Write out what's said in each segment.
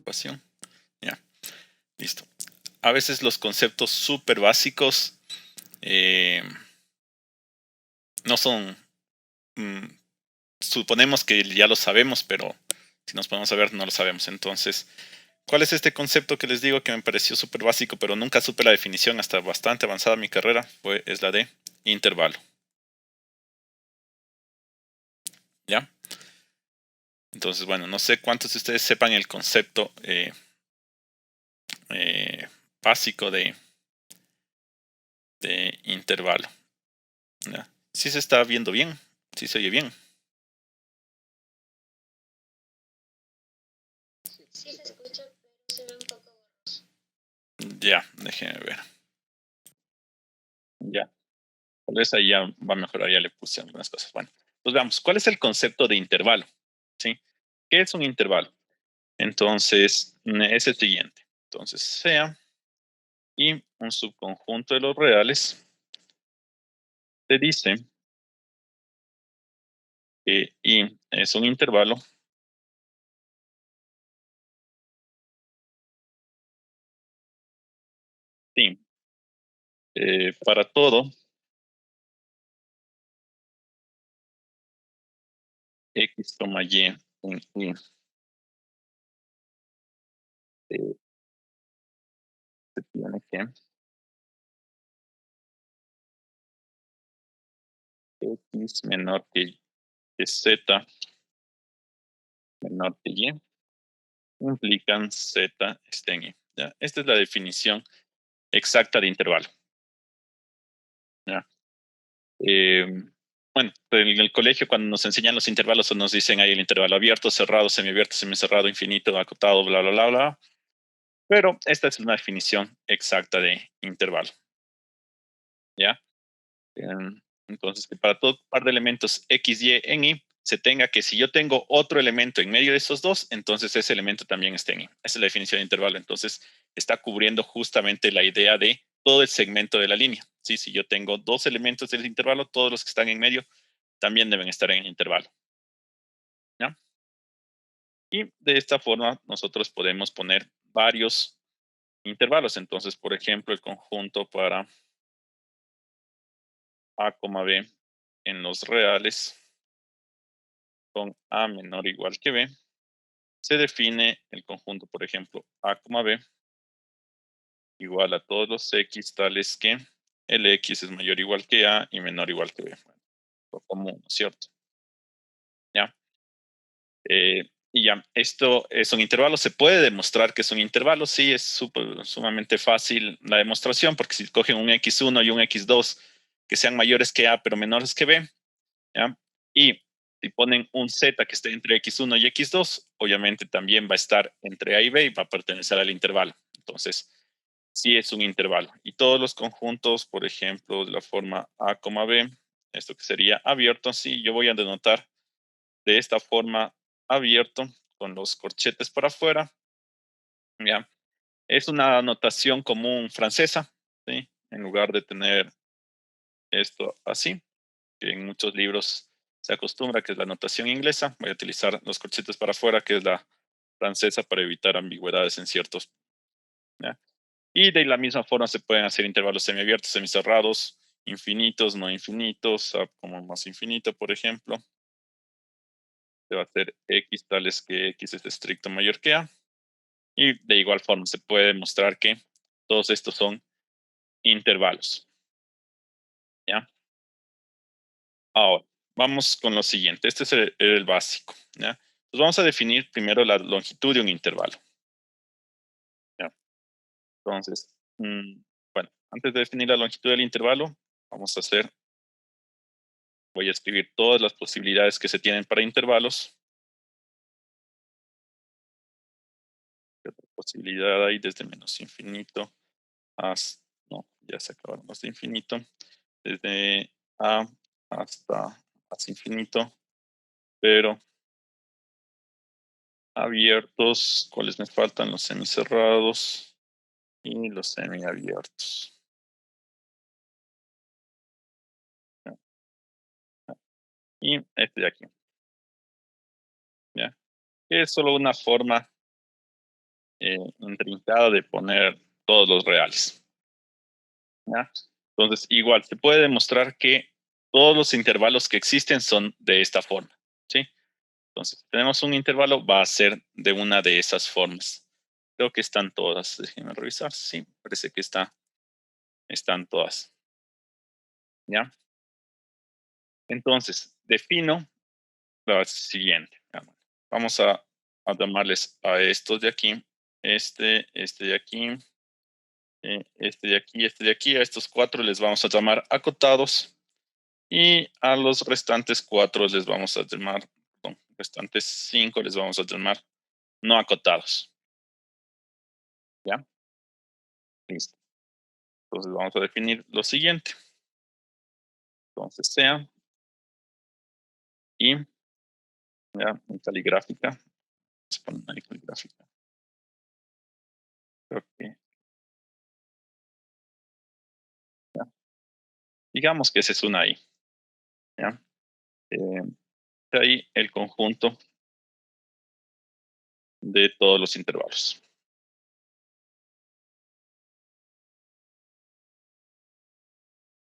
agrupación. Ya, listo. A veces los conceptos súper básicos no son... mm, suponemos que ya lo sabemos, pero si nos ponemos a ver, no lo sabemos. Entonces, ¿cuál es este concepto que les digo que me pareció súper básico, pero nunca supe la definición hasta bastante avanzada mi carrera? Es la de intervalo. ¿Ya? Entonces, bueno, no sé cuántos de ustedes sepan el concepto eh, básico de intervalo. ¿Ya? Sí se está viendo bien, sí se oye bien. Sí se escucha, pero se ve un poco borroso. Ya, déjenme ver. Ya, tal vez ahí ya va a mejorar, ya le puse algunas cosas. Bueno, pues veamos, ¿cuál es el concepto de intervalo? ¿Sí? ¿Qué es un intervalo? Entonces, es el siguiente. Entonces, sea y un subconjunto de los reales te dice que y es un intervalo sí, para todo x, y en y eh, se tiene que x menor que z menor que y implican z está en y. ¿Ya? Esta es la definición exacta de intervalo. ¿Ya? Eh, bueno, en el colegio cuando nos enseñan los intervalos nos dicen ahí el intervalo abierto, cerrado, semiabierto, semicerrado, infinito, acotado, bla, bla, bla, bla. Pero esta es una definición exacta de intervalo. ¿Ya? Entonces, que para todo par de elementos x, y en y, se tenga que si yo tengo otro elemento en medio de esos dos, entonces ese elemento también está en y. Esa es la definición de intervalo. Entonces, está cubriendo justamente la idea de todo el segmento de la línea. ¿Sí? Si yo tengo dos elementos del intervalo, todos los que están en medio también deben estar en el intervalo. ¿Ya? Y de esta forma, nosotros podemos poner varios intervalos. Entonces, por ejemplo, el conjunto para a, b en los reales con a menor o igual que b, se define el conjunto, por ejemplo, a, b igual a todos los x tales que el x es mayor o igual que a y menor o igual que b. Bueno, lo común, ¿no es cierto? ¿Ya? Y ya, esto es un intervalo. Se puede demostrar que es un intervalo. Sí, es sumamente fácil la demostración, porque si cogen un x1 y un x2 que sean mayores que a pero menores que b, ¿ya? Y si ponen un z que esté entre x1 y x2, obviamente también va a estar entre a y b y va a pertenecer al intervalo. Entonces, sí es un intervalo. Y todos los conjuntos, por ejemplo, de la forma a, b, esto que sería abierto, sí, yo voy a denotar de esta forma abierto con los corchetes para afuera. ¿Ya? Es una notación común francesa, ¿sí? En lugar de tener esto así, que en muchos libros se acostumbra, que es la notación inglesa. Voy a utilizar los corchetes para afuera, que es la francesa, para evitar ambigüedades en ciertos. ¿Ya? Y de la misma forma se pueden hacer intervalos semiabiertos, semicerrados, infinitos, no infinitos, como más infinito, por ejemplo. Se va a hacer x tales que x es estricto mayor que a. Y de igual forma se puede demostrar que todos estos son intervalos. ¿Ya? Ahora, vamos con lo siguiente. Este es el básico. ¿Ya? Pues vamos a definir primero la longitud de un intervalo. ¿Ya? Entonces, bueno, antes de definir la longitud del intervalo, vamos a hacer, voy a escribir todas las posibilidades que se tienen para intervalos. ¿Qué otra posibilidad hay desde menos infinito hasta, no, ya se acabaron los de infinito, desde a hasta infinito, pero abiertos, ¿cuáles me faltan? Los semicerrados y los semiabiertos. Y este de aquí, ¿ya? Que es solo una forma intrincada de poner todos los reales. ¿Ya? Entonces, igual, se puede demostrar que todos los intervalos que existen son de esta forma. ¿Sí? Entonces, tenemos un intervalo, va a ser de una de esas formas. Creo que están todas. Déjenme revisar. Sí, parece que están todas. ¿Ya? Entonces, defino lo siguiente. Vamos a llamarles a estos de aquí, este de aquí, este de aquí, este de aquí. A estos 4 les vamos a llamar acotados y a los restantes 4 les vamos a llamar, perdón, restantes 5 les vamos a llamar no acotados. ¿Ya? Listo. Entonces vamos a definir lo siguiente. Entonces sea y ya en caligráfica. Vamos a poner ahí caligráfica. Creo que ya. Digamos que ese es una I. ¿Ya? Ahí el conjunto de todos los intervalos.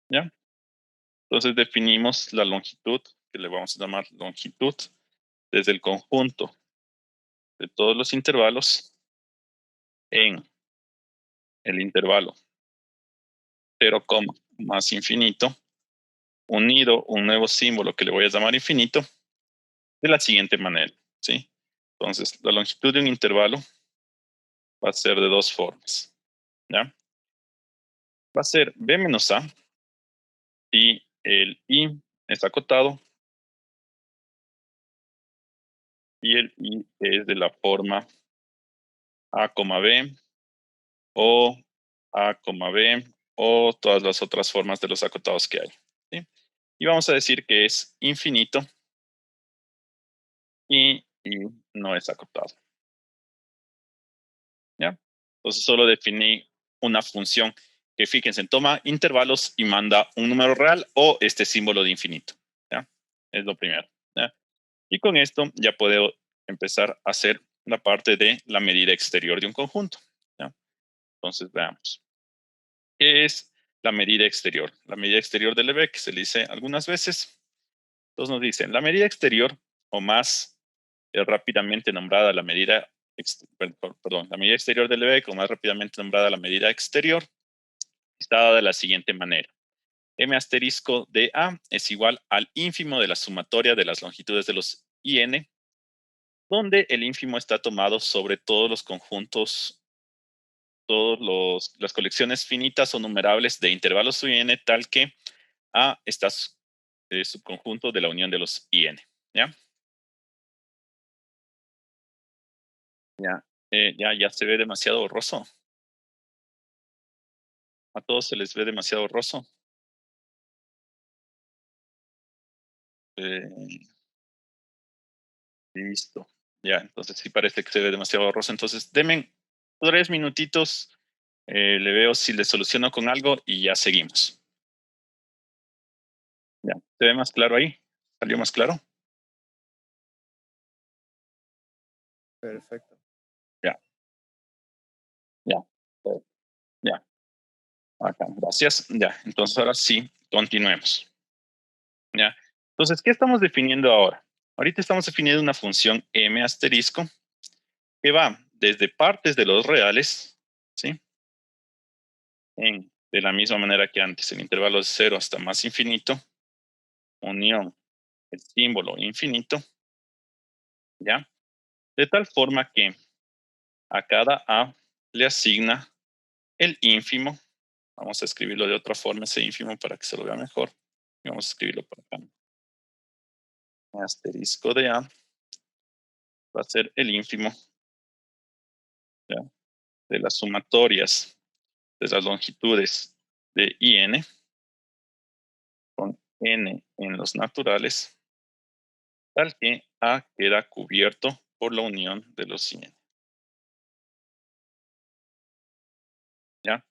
¿Ya? Entonces definimos la longitud, que le vamos a llamar longitud, desde el conjunto de todos los intervalos en el intervalo 0, más infinito, unido un nuevo símbolo que le voy a llamar infinito, de la siguiente manera. ¿Sí? Entonces, la longitud de un intervalo va a ser de dos formas. ¿Ya? Va a ser b menos a y el i es acotado y el i es de la forma a, b o a, b o todas las otras formas de los acotados que hay. ¿Sí? Y vamos a decir que es infinito y no es acotado. ¿Ya? Entonces solo definí una función que, fíjense, toma intervalos y manda un número real o este símbolo de infinito. ¿Ya? Es lo primero. ¿Ya? Y con esto ya puedo empezar a hacer la parte de la medida exterior de un conjunto. ¿Ya? Entonces veamos. ¿Qué es la medida exterior? La medida exterior del Lebesgue, que se le dice algunas veces. Entonces nos dicen, la medida exterior, o más rápidamente nombrada la medida, la medida exterior del Lebesgue, o más rápidamente nombrada la medida exterior, está dada de la siguiente manera. M asterisco de A es igual al ínfimo de la sumatoria de las longitudes de los IN, donde el ínfimo está tomado sobre todos los conjuntos, las colecciones finitas o numerables de intervalos IN, tal que A está subconjunto de la unión de los IN. ¿Ya? Ya, ya se ve demasiado borroso. A todos se les ve demasiado borroso. Eh, Listo. Ya, entonces sí parece que se ve demasiado borroso. Entonces, denme 3 minutitos. Le veo si le soluciono con algo y ya seguimos. Ya, ¿se ve más claro ahí? ¿Salió más claro? Perfecto. Ya, ya, ya. Acá, gracias. Ya, entonces ahora sí, continuemos. ¿Ya? Entonces, ¿qué estamos definiendo ahora? Ahorita estamos definiendo una función m asterisco que va desde partes de los reales, ¿sí? De la misma manera que antes, el intervalo de 0 hasta más infinito, unión, el símbolo infinito, ¿ya? De tal forma que a cada a le asigna el ínfimo. Vamos a escribirlo de otra forma, ese ínfimo, para que se lo vea mejor. Vamos a escribirlo por acá. Asterisco de a va a ser el ínfimo, ¿ya? De las sumatorias de las longitudes de IN con N en los naturales, tal que A queda cubierto por la unión de los IN. ¿Ya?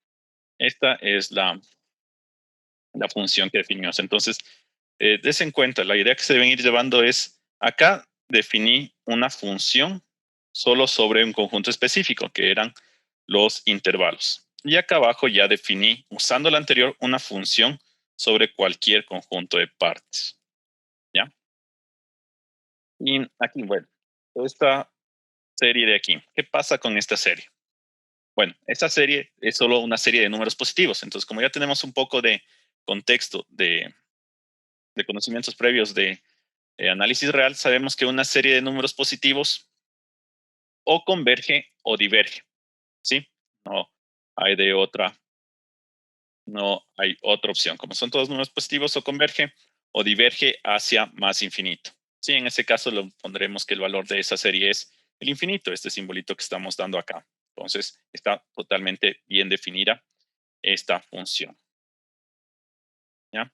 Esta es la función que definimos. Entonces, des en cuenta, la idea que se deben ir llevando es, acá definí una función solo sobre un conjunto específico, que eran los intervalos. Y acá abajo ya definí, usando la anterior, una función sobre cualquier conjunto de partes. ¿Ya? Y aquí, bueno, esta serie de aquí, ¿qué pasa con esta serie? Bueno, esta serie es solo una serie de números positivos. Entonces, como ya tenemos un poco de contexto de conocimientos previos de análisis real, sabemos que una serie de números positivos o converge o diverge, ¿sí? No hay de otra, no hay otra opción. Como son todos números positivos, o converge o diverge hacia más infinito. Sí, en ese caso lo pondremos que el valor de esa serie es el infinito, este simbolito que estamos dando acá. Entonces, está totalmente bien definida esta función. ¿Ya?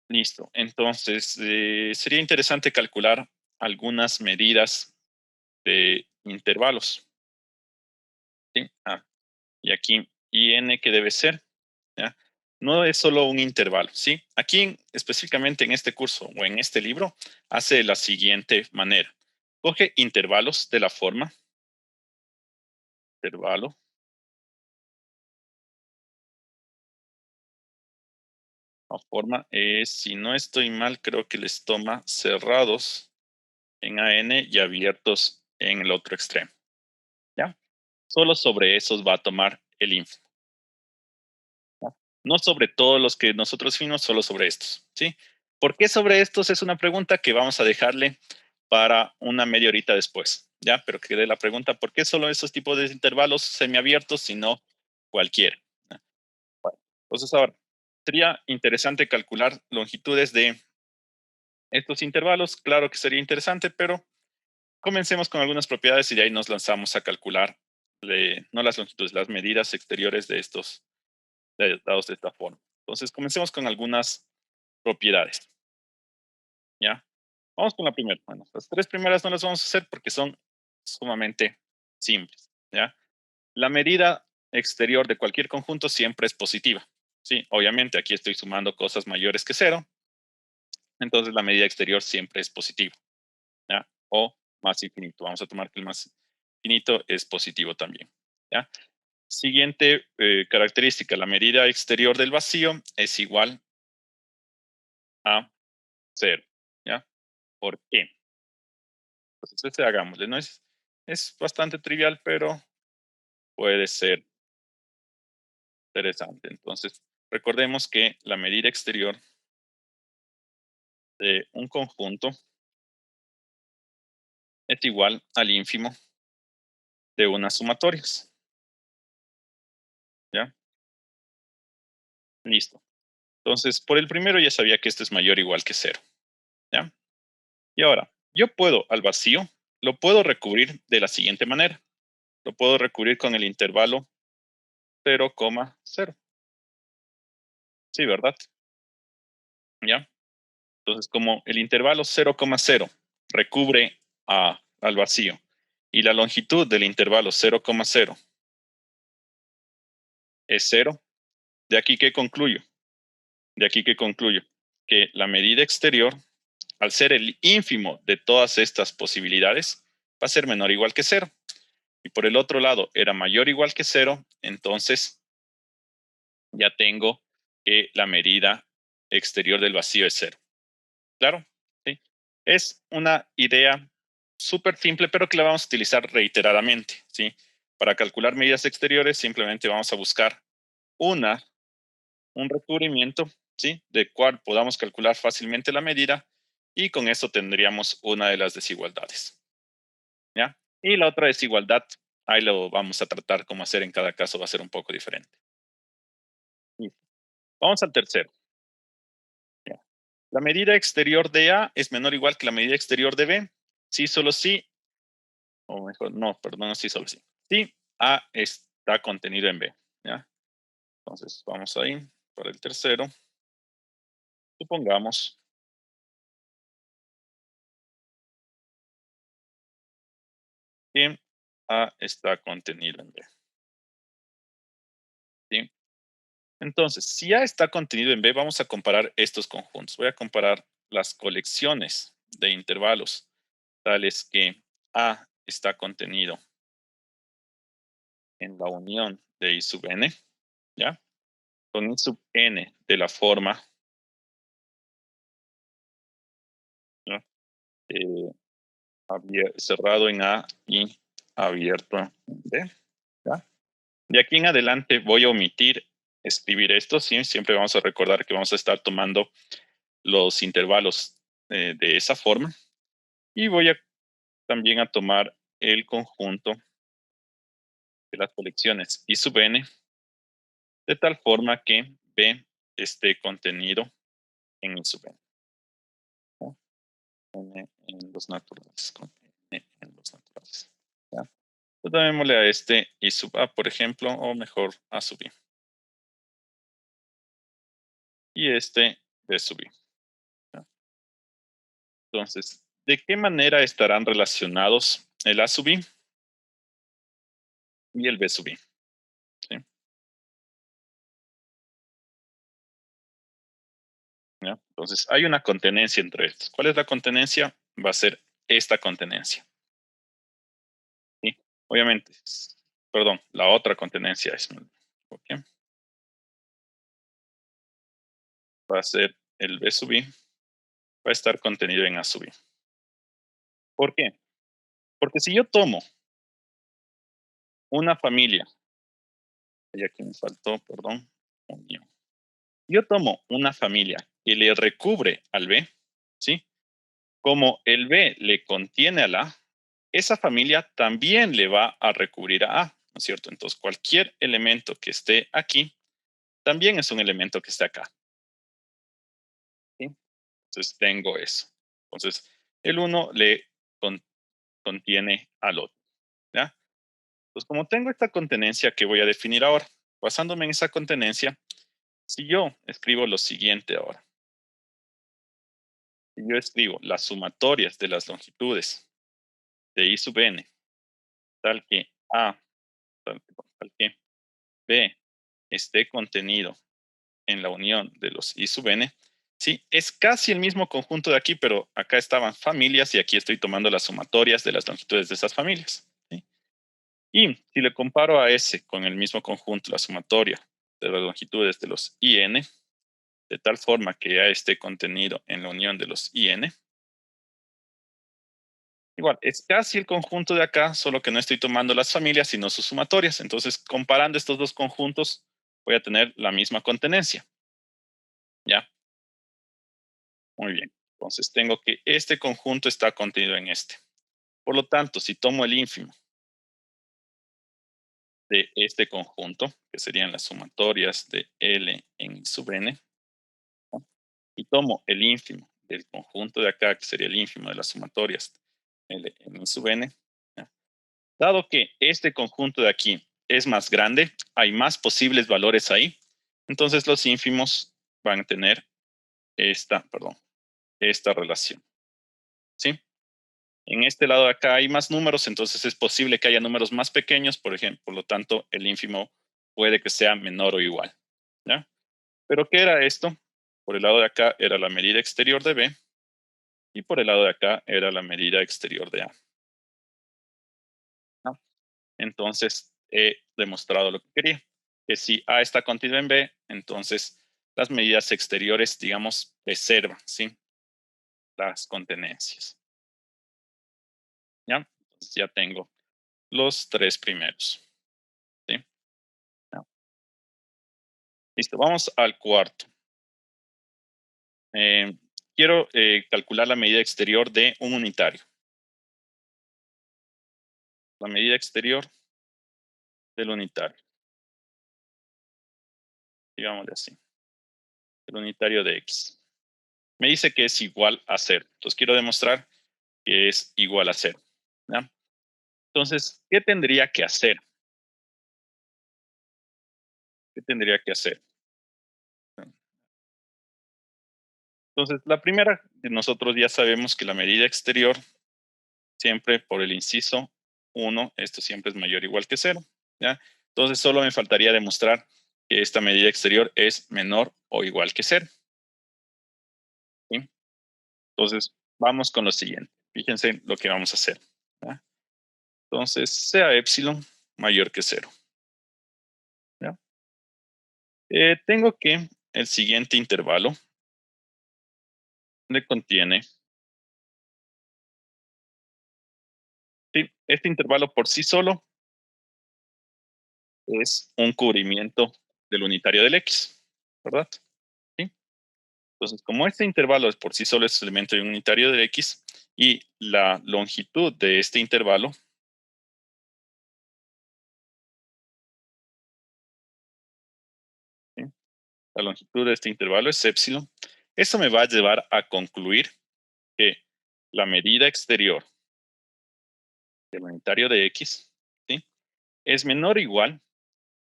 Listo. Entonces, sería interesante calcular algunas medidas de intervalos. ¿Sí? Y aquí, IN que debe ser, ¿ya? No es solo un intervalo, ¿sí? Aquí, específicamente en este curso o en este libro, hace de la siguiente manera. Coge intervalos de la forma, intervalo, la forma es, si no estoy mal, creo que les toma cerrados en AN y abiertos en el otro extremo, ¿ya? Solo sobre esos va a tomar el info. No sobre todos los que nosotros fuimos, solo sobre estos, ¿sí? ¿Por qué sobre estos? Es una pregunta que vamos a dejarle para una media horita después, ¿ya? Pero que dé la pregunta, ¿por qué solo esos tipos de intervalos semiabiertos y no cualquiera? ¿Ya? Bueno, entonces ahora, sería interesante calcular longitudes de estos intervalos. Claro que sería interesante, pero comencemos con algunas propiedades y de ahí nos lanzamos a calcular, no las longitudes, las medidas exteriores de estos dados de esta forma. Entonces, comencemos con algunas propiedades, ¿ya? Vamos con la primera. Bueno, las tres primeras no las vamos a hacer porque son sumamente simples, ¿ya? La medida exterior de cualquier conjunto siempre es positiva, ¿sí? Obviamente aquí estoy sumando cosas mayores que cero, entonces la medida exterior siempre es positiva, ¿ya? O más infinito. Vamos a tomar que el más infinito es positivo también, ¿ya? Siguiente característica, la medida exterior del vacío es igual a cero, ¿ya? ¿Por qué? Entonces, hagámosle, ¿no? Es bastante trivial, pero puede ser interesante. Entonces, recordemos que la medida exterior de un conjunto es igual al ínfimo de unas sumatorias, ¿ya? Listo. Entonces, por el primero ya sabía que esto es mayor o igual que cero, ¿ya? Y ahora, yo puedo al vacío, lo puedo recubrir de la siguiente manera. Lo puedo recubrir con el intervalo 0,0. Sí, ¿verdad? ¿Ya? Entonces, como el intervalo 0,0 recubre al vacío y la longitud del intervalo 0,0 es 0, de aquí que concluyo, de aquí que concluyo que la medida exterior, al ser el ínfimo de todas estas posibilidades, va a ser menor o igual que 0. Y por el otro lado era mayor o igual que 0, entonces ya tengo que la medida exterior del vacío es 0. ¿Claro? ¿Sí? Es una idea súper simple, pero que la vamos a utilizar reiteradamente, ¿sí? Para calcular medidas exteriores, simplemente vamos a buscar una, un recubrimiento, ¿sí? De cual podamos calcular fácilmente la medida y con eso tendríamos una de las desigualdades, ¿ya? Y la otra desigualdad, ahí lo vamos a tratar cómo hacer en cada caso, va a ser un poco diferente. Listo. Vamos al tercero. ¿Ya? La medida exterior de A es menor o igual que la medida exterior de B. Sí, solo sí, o mejor, no, perdón, sí, solo sí. Sí, A está contenido en B, ¿ya? Entonces, vamos ahí para el tercero. Supongamos que A está contenido en B, ¿sí? Entonces, si A está contenido en B, vamos a comparar estos conjuntos. Voy a comparar las colecciones de intervalos tales que A está contenido en la unión de I sub n, ¿ya? Con I sub n de la forma, ¿no? Eh, cerrado en A y abierto en B, ¿ya? De aquí en adelante voy a omitir escribir esto, ¿sí? Siempre vamos a recordar que vamos a estar tomando los intervalos de esa forma. Y voy a también a tomar el conjunto de las colecciones I sub n, de tal forma que B esté contenido en I sub n, ¿no? N en los naturales, con N en los naturales, ¿ya? Entonces, llamémosle a este I sub A, por ejemplo, o mejor A sub I. Y este B sub I, ¿ya? Entonces, ¿de qué manera estarán relacionados el A sub I y el B sub I? ¿Sí? ¿Ya? Entonces, hay una contenencia entre estos. ¿Cuál es la contenencia? Va a ser esta contenencia. ¿Sí? Obviamente, perdón, la otra contenencia es, ¿okay? Va a ser el B sub I, va a estar contenido en A sub I. ¿Por qué? Porque si yo tomo una familia, y aquí me faltó, perdón, yo tomo una familia que le recubre al B, ¿sí? Como el B le contiene al A, esa familia también le va a recubrir a A, ¿no es cierto? Entonces, cualquier elemento que esté aquí también es un elemento que está acá, ¿sí? Entonces, tengo eso. Entonces, el uno le contiene al otro, ¿ya? Pues como tengo esta contenencia que voy a definir ahora, basándome en esa contenencia, si yo escribo lo siguiente ahora, si yo escribo las sumatorias de las longitudes de I sub n, tal que A, tal que B esté contenido en la unión de los I sub n, sí, es casi el mismo conjunto de aquí, pero acá estaban familias y aquí estoy tomando las sumatorias de las longitudes de esas familias, ¿sí? Y si le comparo a ese con el mismo conjunto, la sumatoria de las longitudes de los IN, de tal forma que ya esté contenido en la unión de los IN, igual, es casi el conjunto de acá, solo que no estoy tomando las familias, sino sus sumatorias. Entonces, comparando estos dos conjuntos, voy a tener la misma contenencia. ¿Ya? Muy bien. Entonces, tengo que este conjunto está contenido en este. Por lo tanto, si tomo el ínfimo de este conjunto, que serían las sumatorias de L en sub n, ¿no? Y tomo el ínfimo del conjunto de acá, que sería el ínfimo de las sumatorias L en sub n, ¿ya? Dado que este conjunto de aquí es más grande, hay más posibles valores ahí, entonces los ínfimos van a tener esta relación, ¿sí? En este lado de acá hay más números, entonces es posible que haya números más pequeños, por ejemplo, por lo tanto, el ínfimo puede que sea menor o igual, ¿ya? Pero ¿qué era esto? Por el lado de acá era la medida exterior de B y por el lado de acá era la medida exterior de A, ¿no? Entonces, he demostrado lo que quería, que si A está contenido en B, entonces las medidas exteriores, digamos, preservan, ¿sí? Las contenencias, ¿ya? Entonces ya tengo los tres primeros, ¿sí? ¿Ya? Listo, vamos al cuarto. Eh, quiero calcular la medida exterior de un unitario. La medida exterior del unitario, digámosle así, el unitario de X. Me dice que es igual a 0. Entonces quiero demostrar que es igual a 0, ¿ya? Entonces, ¿qué tendría que hacer? ¿Qué tendría que hacer? Entonces, la primera, nosotros ya sabemos que la medida exterior, siempre por el inciso 1, esto siempre es mayor o igual que 0, ¿ya? Entonces, solo me faltaría demostrar que esta medida exterior es menor o igual que 0, ¿sí? Entonces, vamos con lo siguiente. Fíjense lo que vamos a hacer, ¿ya? Entonces, sea epsilon mayor que 0. ¿Ya? Tengo que el siguiente intervalo le contiene, ¿sí? Este intervalo por sí solo es un cubrimiento del unitario del X, ¿verdad? ¿Sí? Entonces, como este intervalo es por sí solo es elemento de un unitario del X y la longitud de este intervalo, ¿sí? La longitud de este intervalo es epsilon, eso me va a llevar a concluir que la medida exterior del unitario de X, ¿sí? Es menor o igual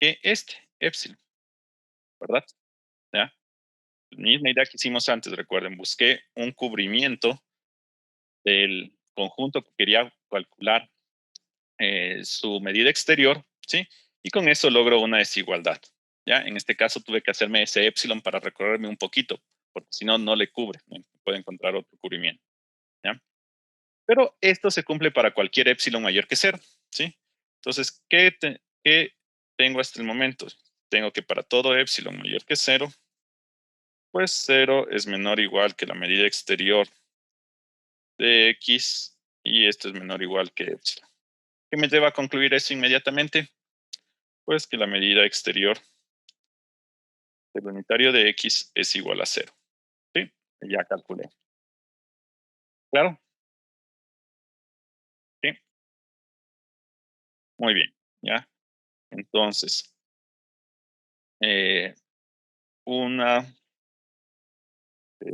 que este, epsilon, ¿verdad? ¿Ya? La misma idea que hicimos antes, recuerden, busqué un cubrimiento del conjunto que quería calcular su medida exterior, ¿sí? Y con eso logro una desigualdad, ¿ya? En este caso tuve que hacerme ese epsilon para recorrerme un poquito, porque si no, no le cubre, ¿no? Puede encontrar otro cubrimiento, ¿ya? Pero esto se cumple para cualquier epsilon mayor que 0, ¿sí? Entonces, ¿qué tengo hasta el momento? Tengo que para todo epsilon mayor que 0, pues 0 es menor o igual que la medida exterior de X y esto es menor o igual que epsilon. ¿Qué me lleva a concluir eso inmediatamente? Pues que la medida exterior del unitario de X es igual a 0. ¿Sí? Ya calculé. ¿Claro? Sí. Muy bien. ¿Ya? Entonces, eh, una... eh,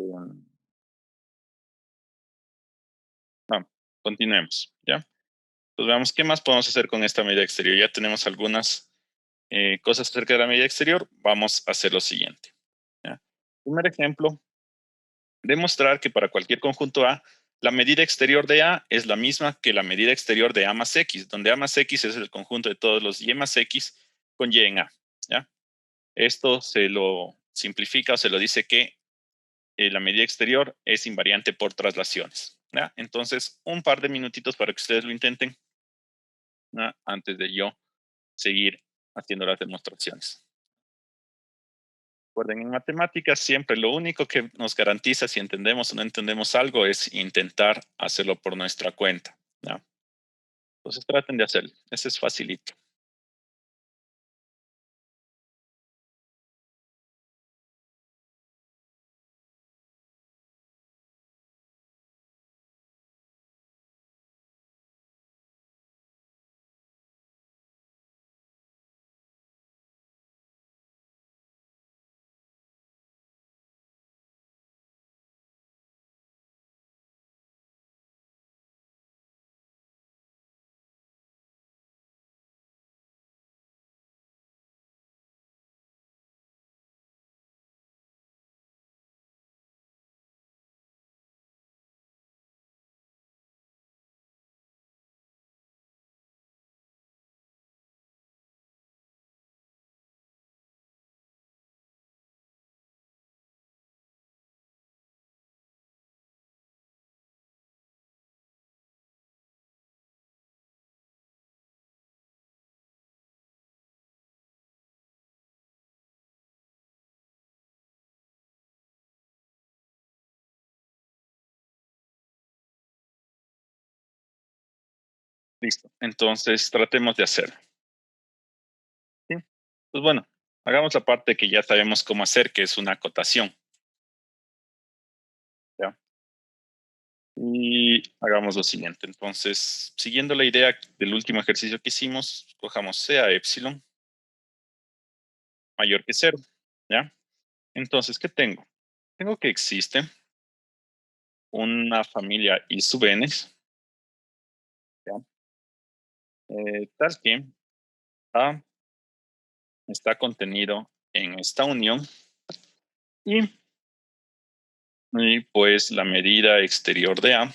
no, continuemos. ¿Ya? Pues veamos qué más podemos hacer con esta medida exterior. Ya tenemos algunas cosas acerca de la medida exterior. Vamos a hacer lo siguiente. ¿Ya? Primer ejemplo, demostrar que para cualquier conjunto A, la medida exterior de A es la misma que la medida exterior de A más X, donde A más X es el conjunto de todos los Y más X con Y en A. ¿Ya? Esto se lo simplifica o se lo dice que la medida exterior es invariante por traslaciones. ¿Ya? Entonces, un par de minutitos para que ustedes lo intenten, ¿ya? Antes de yo seguir haciendo las demostraciones. Recuerden, en matemáticas siempre lo único que nos garantiza si entendemos o no entendemos algo es intentar hacerlo por nuestra cuenta, ¿no? Entonces traten de hacerlo. Ese es facilito. Listo. Entonces tratemos de hacerlo. ¿Sí? Pues bueno, hagamos la parte que ya sabemos cómo hacer, que es una acotación. ¿Ya? Y hagamos lo siguiente. Entonces, siguiendo la idea del último ejercicio que hicimos, cojamos sea epsilon mayor que 0. ¿Ya? Entonces, ¿qué tengo? Tengo que existe una familia I sub n, ¿ya? Tal que A está contenido en esta unión y, pues la medida exterior de A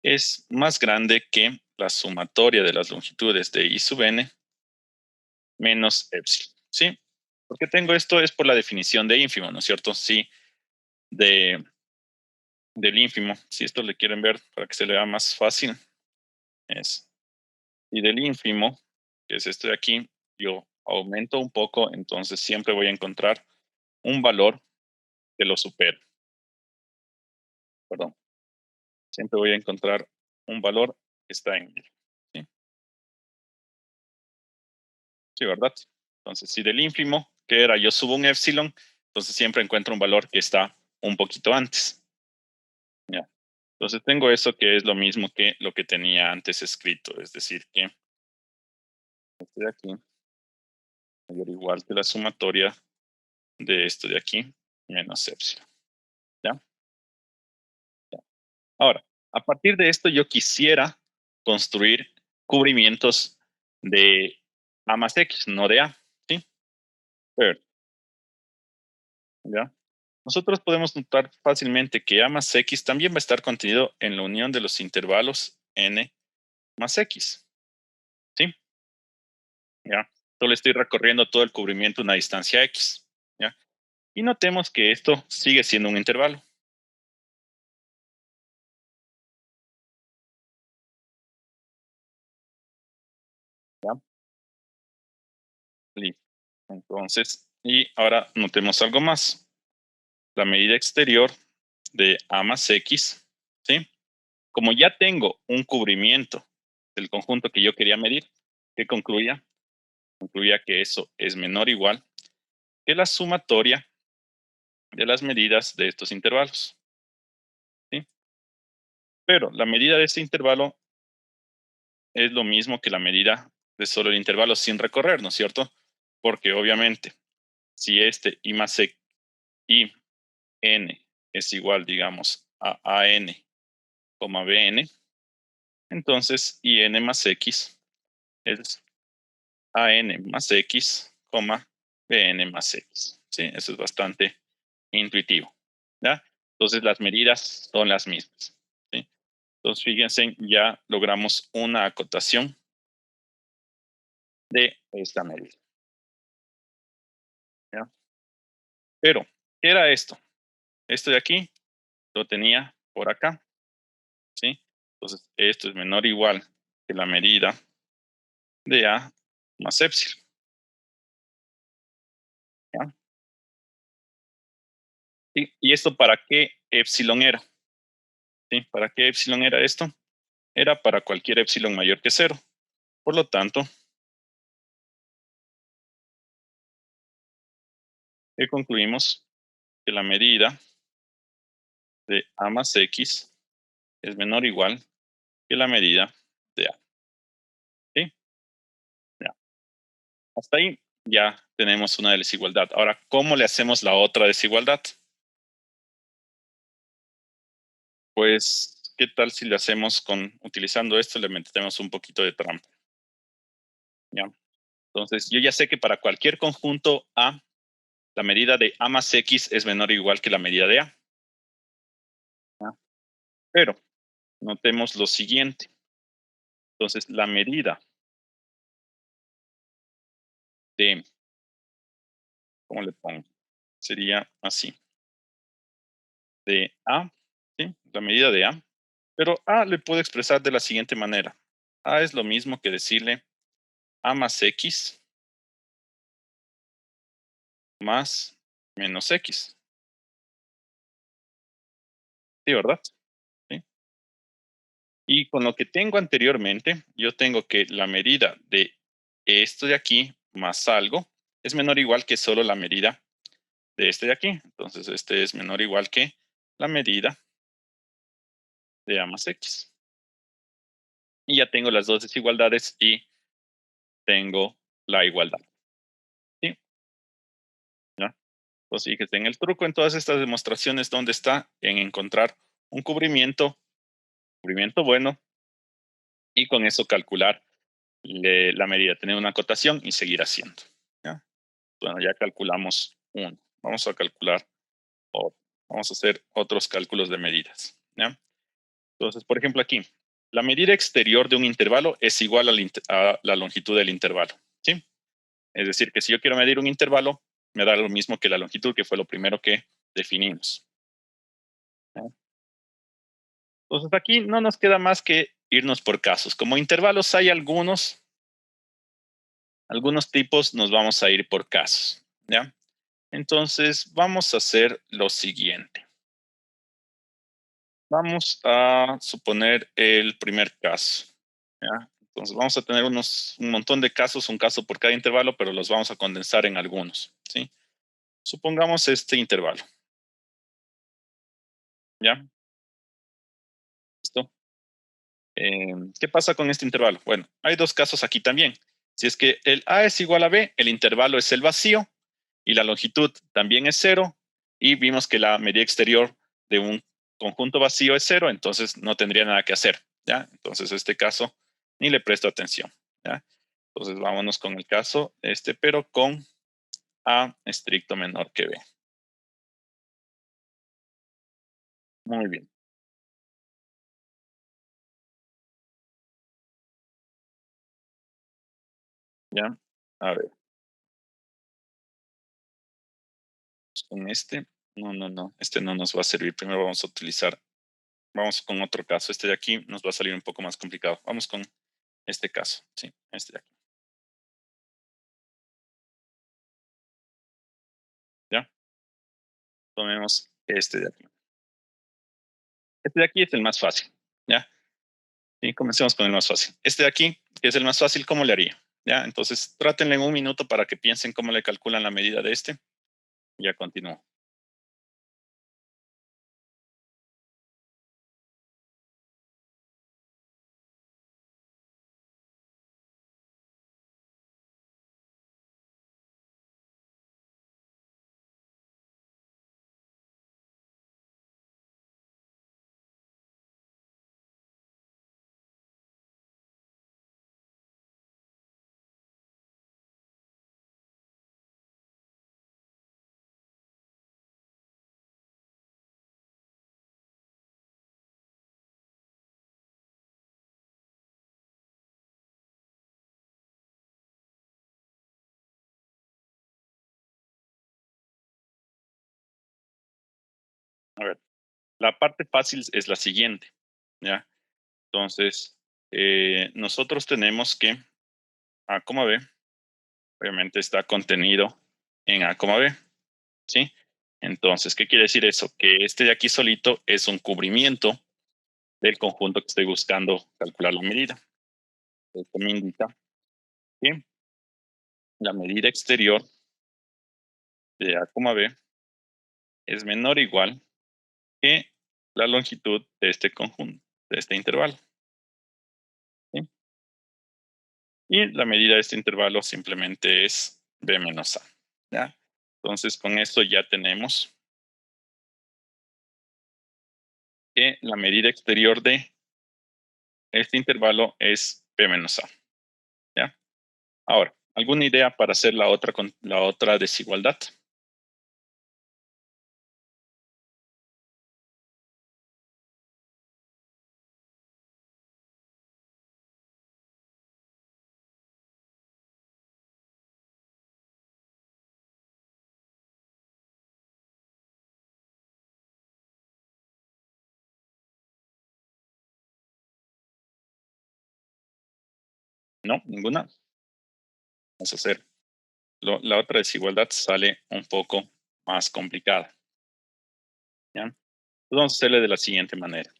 es más grande que la sumatoria de las longitudes de I sub n menos epsilon. ¿Sí? ¿Por qué tengo esto? Es por la definición de ínfimo, ¿no es cierto? Sí, de, del ínfimo. Si esto le quieren ver para que se le vea más fácil, es Y del ínfimo, que es este de aquí, yo aumento un poco, entonces siempre voy a encontrar un valor que lo supere. Perdón. Siempre voy a encontrar un valor que está en medio. ¿Sí? Sí, ¿verdad? Entonces, si del ínfimo, que era yo subo un epsilon, entonces siempre encuentro un valor que está un poquito antes. ¿Ya? Entonces tengo eso que es lo mismo que lo que tenía antes escrito, es decir, que este de aquí mayor o igual que la sumatoria de esto de aquí menos epsilon. ¿Ya? ¿Ya? Ahora, a partir de esto yo quisiera construir cubrimientos de A más X, no de A. ¿Sí? Pero, ¿ya? Nosotros podemos notar fácilmente que A más X también va a estar contenido en la unión de los intervalos N más X. ¿Sí? ¿Ya? Solo estoy recorriendo todo el cubrimiento a una distancia X. ¿Ya? Y notemos que esto sigue siendo un intervalo. ¿Ya? Listo. Entonces, y ahora notemos algo más. La medida exterior de A más X, ¿sí? Como ya tengo un cubrimiento del conjunto que yo quería medir, ¿qué concluía? Concluía que eso es menor o igual que la sumatoria de las medidas de estos intervalos. ¿Sí? Pero la medida de este intervalo es lo mismo que la medida de solo el intervalo sin recorrer, ¿no es cierto? Porque obviamente, si este I más I n es igual, digamos, a AN, BN, entonces IN más X es AN más X, BN más X. ¿Sí? Eso es bastante intuitivo. ¿Ya? Entonces las medidas son las mismas. ¿Sí? Entonces fíjense, ya logramos una acotación de esta medida. ¿Ya? Pero, ¿qué era esto? Esto de aquí lo tenía por acá. ¿Sí? Entonces esto es menor o igual que la medida de A más epsilon. ¿Ya? ¿Y esto para qué epsilon era? ¿Sí? ¿Para qué epsilon era esto? Era para cualquier epsilon mayor que 0. Por lo tanto, concluimos que la medida de A más X es menor o igual que la medida de A. ¿Sí? Ya. Hasta ahí ya tenemos una desigualdad. Ahora, ¿cómo le hacemos la otra desigualdad? Pues, ¿qué tal si lo hacemos utilizando esto, le metemos un poquito de trampa? ¿Ya? Entonces, yo ya sé que para cualquier conjunto A, la medida de A más X es menor o igual que la medida de A. ¿Ya? Pero, notemos lo siguiente. Entonces, la medida de, ¿cómo le pongo? Sería así, de A, ¿sí? La medida de A. Pero A le puedo expresar de la siguiente manera. A es lo mismo que decirle A más X más menos X. ¿Sí, verdad? ¿Sí? Y con lo que tengo anteriormente, yo tengo que la medida de esto de aquí más algo es menor o igual que solo la medida de este de aquí. Entonces, este es menor o igual que la medida de A más X. Y ya tengo las dos desigualdades y tengo la igualdad. ¿Sí? ¿Ya? Pues fíjate, en el truco en todas estas demostraciones, ¿dónde está? En encontrar un cubrimiento bueno, y con eso calcular la medida, tener una acotación y seguir haciendo. ¿Ya? Bueno, ya calculamos uno. Vamos a calcular otro. Vamos a hacer otros cálculos de medidas. ¿Ya? Entonces, por ejemplo, aquí, la medida exterior de un intervalo es igual a la longitud del intervalo. ¿Sí? Es decir, que si yo quiero medir un intervalo, me da lo mismo que la longitud, que fue lo primero que definimos. ¿Ya? Entonces, aquí no nos queda más que irnos por casos. Como intervalos hay algunos tipos, nos vamos a ir por casos, ¿ya? Entonces, vamos a hacer lo siguiente. Vamos a suponer el primer caso, ¿ya? Entonces, vamos a tener un montón de casos, un caso por cada intervalo, pero los vamos a condensar en algunos, ¿sí? Supongamos este intervalo, ¿ya? ¿Listo? ¿Qué pasa con este intervalo? Bueno, hay dos casos aquí también. Si es que el A es igual a B, el intervalo es el vacío y la longitud también es cero, y vimos que la medida exterior de un conjunto vacío es cero, entonces no tendría nada que hacer, ¿ya? Entonces este caso ni le presto atención, ¿ya? Entonces vámonos con el caso pero con A estricto menor que B. Muy bien, ¿ya? A ver, con este no nos va a servir. Primero vamos con otro caso. Este de aquí nos va a salir un poco más complicado. Vamos con este caso, sí, este de aquí, ¿ya? Tomemos este de aquí. Este de aquí es el más fácil, ¿ya? Y comencemos con el más fácil. Este de aquí, que es el más fácil, ¿cómo le haría? ¿Ya? Entonces, trátenle en un minuto para que piensen cómo le calculan la medida de este. Ya continúo. A ver, la parte fácil es la siguiente, ¿ya? Entonces, nosotros tenemos que A, B, obviamente está contenido en A, B, ¿sí? Entonces, ¿qué quiere decir eso? Que este de aquí solito es un cubrimiento del conjunto que estoy buscando calcular la medida. Esto me indica que la medida exterior de A, B es menor o igual que la longitud de este conjunto, de este intervalo, ¿sí? Y la medida de este intervalo simplemente es B menos A, ¿ya? Entonces, con esto ya tenemos que la medida exterior de este intervalo es B menos A, ¿ya? Ahora, ¿alguna idea para hacer la otra desigualdad? No, ninguna. Vamos a hacer. La otra desigualdad sale un poco más complicada, ¿ya? Entonces vamos a hacerle de la siguiente manera.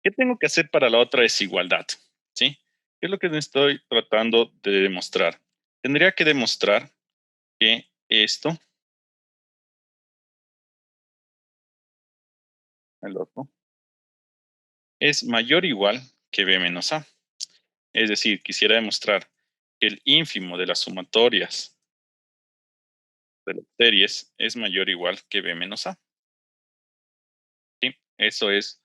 ¿Qué tengo que hacer para la otra desigualdad? ¿Sí? ¿Qué es lo que estoy tratando de demostrar? Tendría que demostrar que esto, el otro, es mayor o igual que B menos A. Es decir, quisiera demostrar que el ínfimo de las sumatorias de las series es mayor o igual que B menos A. ¿Sí? Eso es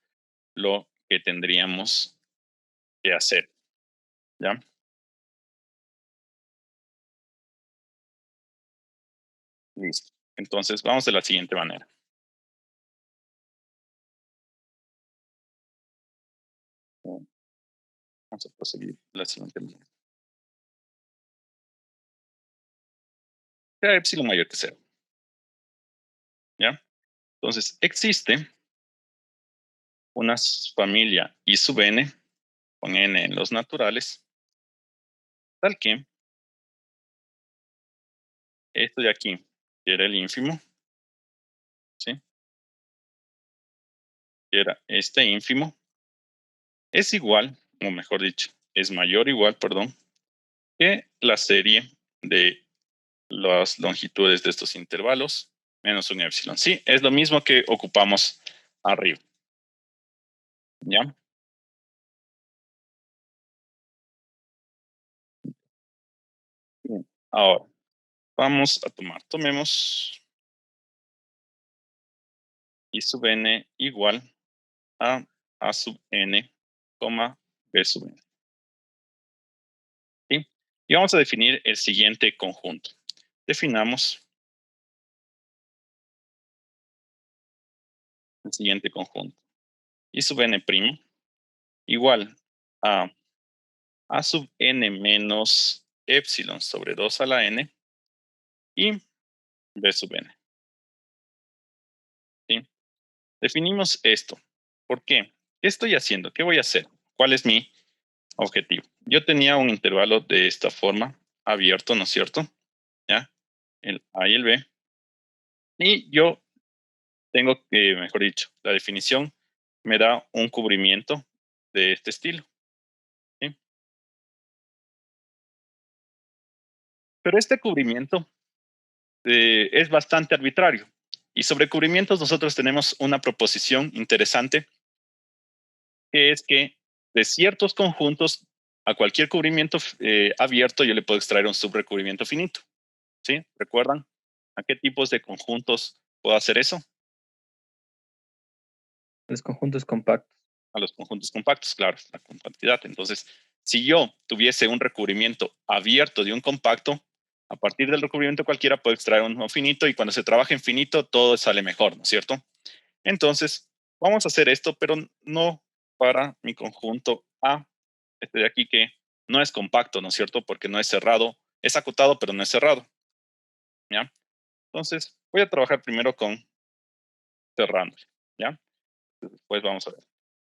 lo que tendríamos que hacer, ¿ya? Listo. Entonces, vamos de la siguiente manera. Vamos a proseguir de la siguiente manera. Sea epsilon mayor que cero, ¿ya? Entonces, existe una familia I sub n, con n en los naturales, tal que esto de aquí, que era el ínfimo, ¿sí? Que era este ínfimo, es igual, o mejor dicho, es mayor o igual, perdón, que la serie de las longitudes de estos intervalos menos un epsilon. Sí, es lo mismo que ocupamos arriba. ¿Ya? Bien. Ahora, vamos a tomemos I sub n igual a sub n, b sub n. ¿Sí? Y vamos a definir el siguiente conjunto. Definamos el siguiente conjunto. I sub n' igual a sub n menos epsilon sobre 2 a la n y b sub n. ¿Sí? Definimos esto. ¿Por qué? ¿Qué estoy haciendo? ¿Qué voy a hacer? ¿Cuál es mi objetivo? Yo tenía un intervalo de esta forma, abierto, ¿no es cierto? ¿Ya? El A y el B. Y yo tengo que, mejor dicho, la definición me da un cubrimiento de este estilo. ¿Sí? Pero este cubrimiento es bastante arbitrario. Y sobre cubrimientos nosotros tenemos una proposición interesante, que es que de ciertos conjuntos a cualquier cubrimiento abierto yo le puedo extraer un subrecubrimiento finito. ¿Sí? ¿Recuerdan a qué tipos de conjuntos puedo hacer eso? Los conjuntos compactos. A los conjuntos compactos, claro, la compactidad. Entonces, si yo tuviese un recubrimiento abierto de un compacto, a partir del recubrimiento cualquiera puedo extraer uno finito y cuando se trabaja en finito todo sale mejor, ¿no es cierto? Entonces, vamos a hacer esto, pero no para mi conjunto A, este de aquí que no es compacto, ¿no es cierto? Porque no es cerrado, es acotado, pero no es cerrado. ¿Ya? Entonces, voy a trabajar primero con cerrando, ¿ya? Después vamos a ver.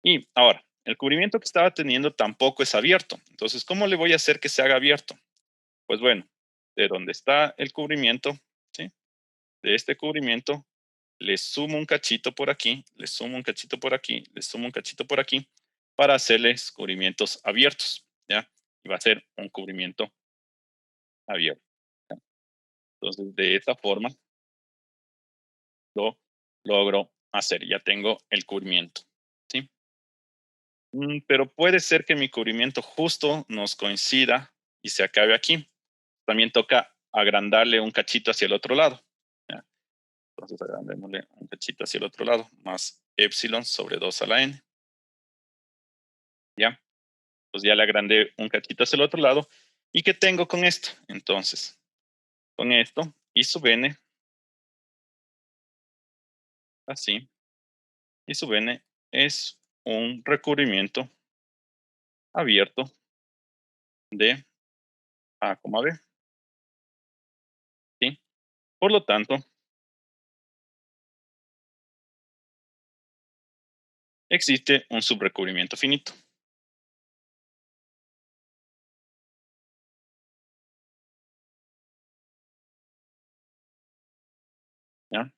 Y ahora, el cubrimiento que estaba teniendo tampoco es abierto. Entonces, ¿cómo le voy a hacer que se haga abierto? Pues bueno, de donde está el cubrimiento, ¿sí? De este cubrimiento, le sumo un cachito por aquí, le sumo un cachito por aquí, le sumo un cachito por aquí, para hacerles cubrimientos abiertos, ¿ya? Y va a ser un cubrimiento abierto. ¿Ya? Entonces, de esta forma, lo logro hacer. Ya tengo el cubrimiento, ¿sí? Pero puede ser que mi cubrimiento justo nos coincida y se acabe aquí. También toca agrandarle un cachito hacia el otro lado. ¿Ya? Entonces agrandémosle un cachito hacia el otro lado, más epsilon sobre 2 a la n. ¿Ya? Pues ya le agrandé un cachito hacia el otro lado. ¿Y qué tengo con esto? Entonces, con esto, I sub n, así, I sub n es un recubrimiento abierto de A, B. ¿Sí? Por lo tanto, existe un subrecubrimiento finito. ¿Ya?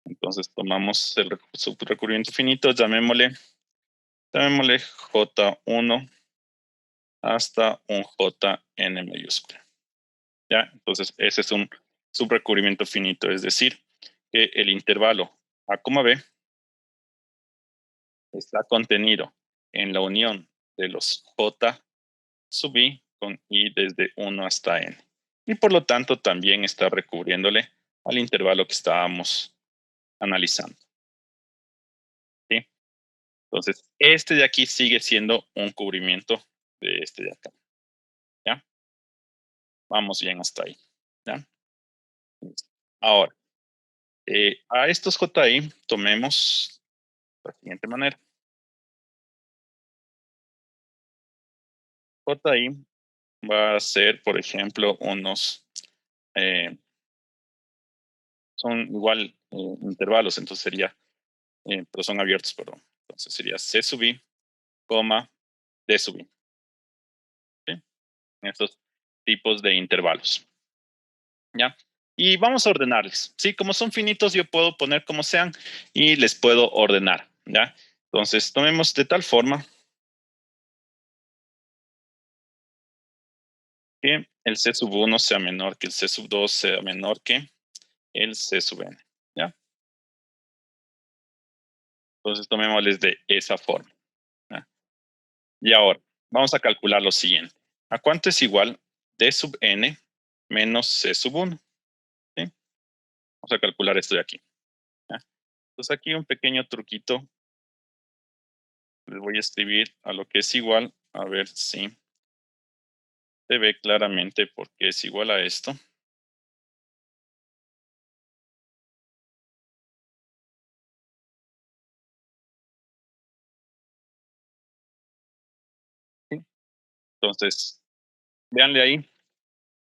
Entonces tomamos el subrecubrimiento finito, llamémosle J1 hasta un Jn mayúscula. ¿Ya? Entonces ese es un subrecubrimiento finito, es decir, que el intervalo A, B está contenido en la unión de los J sub I con I desde 1 hasta N. Y por lo tanto también está recubriéndole al intervalo que estábamos analizando. ¿Sí? Entonces, este de aquí sigue siendo un cubrimiento de este de acá. ¿Ya? Vamos bien hasta ahí. ¿Ya? Ahora, a estos JI tomemos de la siguiente manera. JI va a ser, por ejemplo, son igual intervalos, entonces sería, pero son abiertos, perdón. Entonces sería C sub I, coma, D sub I. ¿Sí? En estos tipos de intervalos. ¿Ya? Y vamos a ordenarles. ¿Sí? Como son finitos, yo puedo poner como sean y les puedo ordenar. ¿Ya? Entonces, tomemos de tal forma que el C sub 1 sea menor que el C sub 2 sea menor que el C sub n. ¿Ya? Entonces, tomémosles de esa forma. ¿Ya? Y ahora, vamos a calcular lo siguiente. ¿A cuánto es igual D sub n menos C sub 1? ¿Sí? Vamos a calcular esto de aquí. ¿Ya? Entonces, aquí un pequeño truquito. Les voy a escribir a lo que es igual, a ver si se ve claramente por qué es igual a esto. ¿Sí? Entonces, véanle ahí,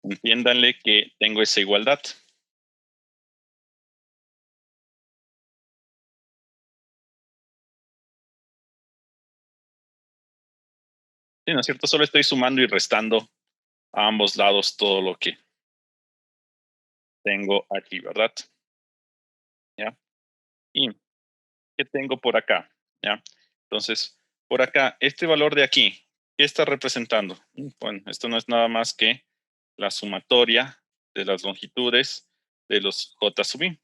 entiéndanle que tengo esa igualdad. Sí, ¿no es cierto? Solo estoy sumando y restando a ambos lados todo lo que tengo aquí, ¿verdad? ¿Ya? ¿Y qué tengo por acá? ¿Ya? Entonces, por acá, este valor de aquí, ¿qué está representando? Bueno, esto no es nada más que la sumatoria de las longitudes de los j sub i,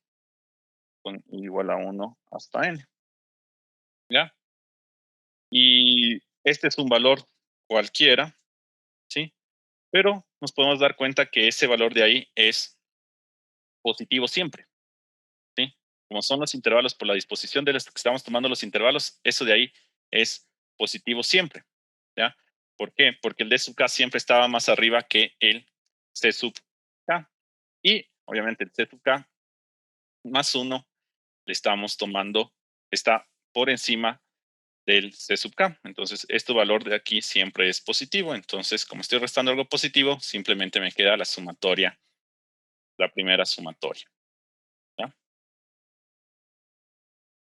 con igual a 1 hasta n. ¿Ya? Y este es un valor cualquiera, ¿sí? Pero nos podemos dar cuenta que ese valor de ahí es positivo siempre, ¿sí? Como son los intervalos por la disposición de los que estamos tomando los intervalos, eso de ahí es positivo siempre, ¿ya? ¿Por qué? Porque el D sub K siempre estaba más arriba que el C sub K. Y obviamente el C sub K más 1 le estamos tomando, está por encima del C sub K. Entonces, este valor de aquí siempre es positivo. Entonces, como estoy restando algo positivo, simplemente me queda la sumatoria, la primera sumatoria. ¿Ya?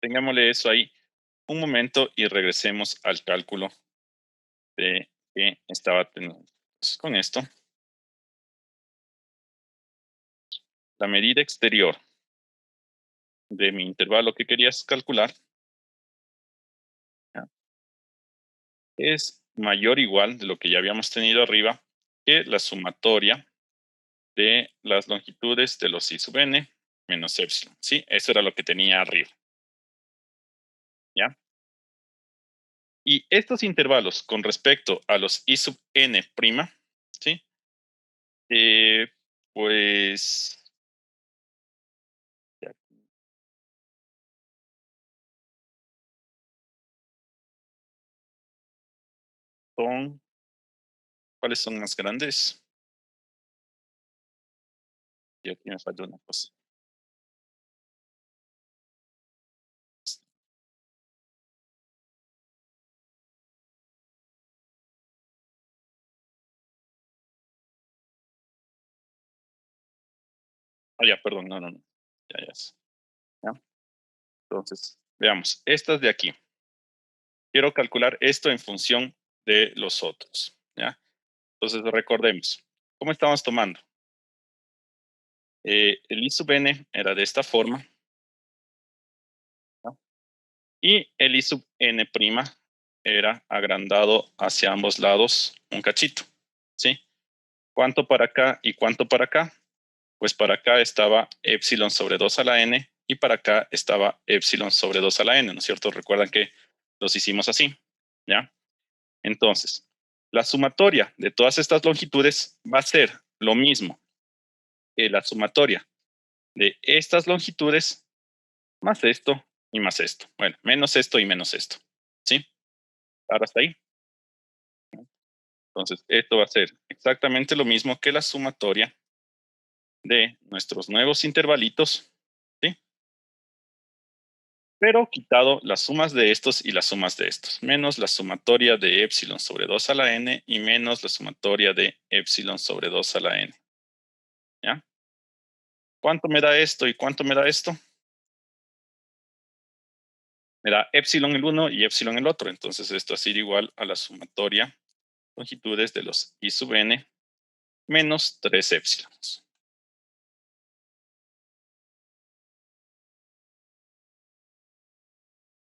Tengámosle eso ahí un momento y regresemos al cálculo de que estaba teniendo. Entonces, con esto, la medida exterior de mi intervalo que querías calcular, ¿ya?, es mayor o igual de lo que ya habíamos tenido arriba que la sumatoria de las longitudes de los I sub n menos epsilon. ¿Sí? Eso era lo que tenía arriba. ¿Ya? Y estos intervalos con respecto a los I sub n prima, ¿sí? Eh, pues ya, son, ¿cuáles son más grandes? Y aquí me falta una cosa. Ah, ya, perdón, no, no, no. Ya, ya. ¿Ya? Entonces, veamos, estas de aquí. Quiero calcular esto en función de los otros. ¿Ya? Entonces, recordemos, ¿cómo estamos tomando? El I sub n era de esta forma, ¿no? Y el I sub n' era agrandado hacia ambos lados un cachito, ¿sí? ¿Cuánto para acá y cuánto para acá? Pues para acá estaba epsilon sobre 2 a la n y para acá estaba epsilon sobre 2 a la n, ¿no es cierto? Recuerdan que los hicimos así, ¿ya? Entonces, la sumatoria de todas estas longitudes va a ser lo mismo que la sumatoria de estas longitudes más esto y más esto. Bueno, menos esto y menos esto. ¿Sí? Ahora hasta ahí. Entonces, esto va a ser exactamente lo mismo que la sumatoria de nuestros nuevos intervalitos, ¿sí? Pero quitado las sumas de estos y las sumas de estos, menos la sumatoria de epsilon sobre 2 a la n y menos la sumatoria de epsilon sobre 2 a la n. ¿Ya? ¿Cuánto me da esto y cuánto me da esto? me da epsilon el uno y epsilon el otro. Entonces esto va a ser igual a la sumatoria longitudes de los I sub n menos 3 epsilons.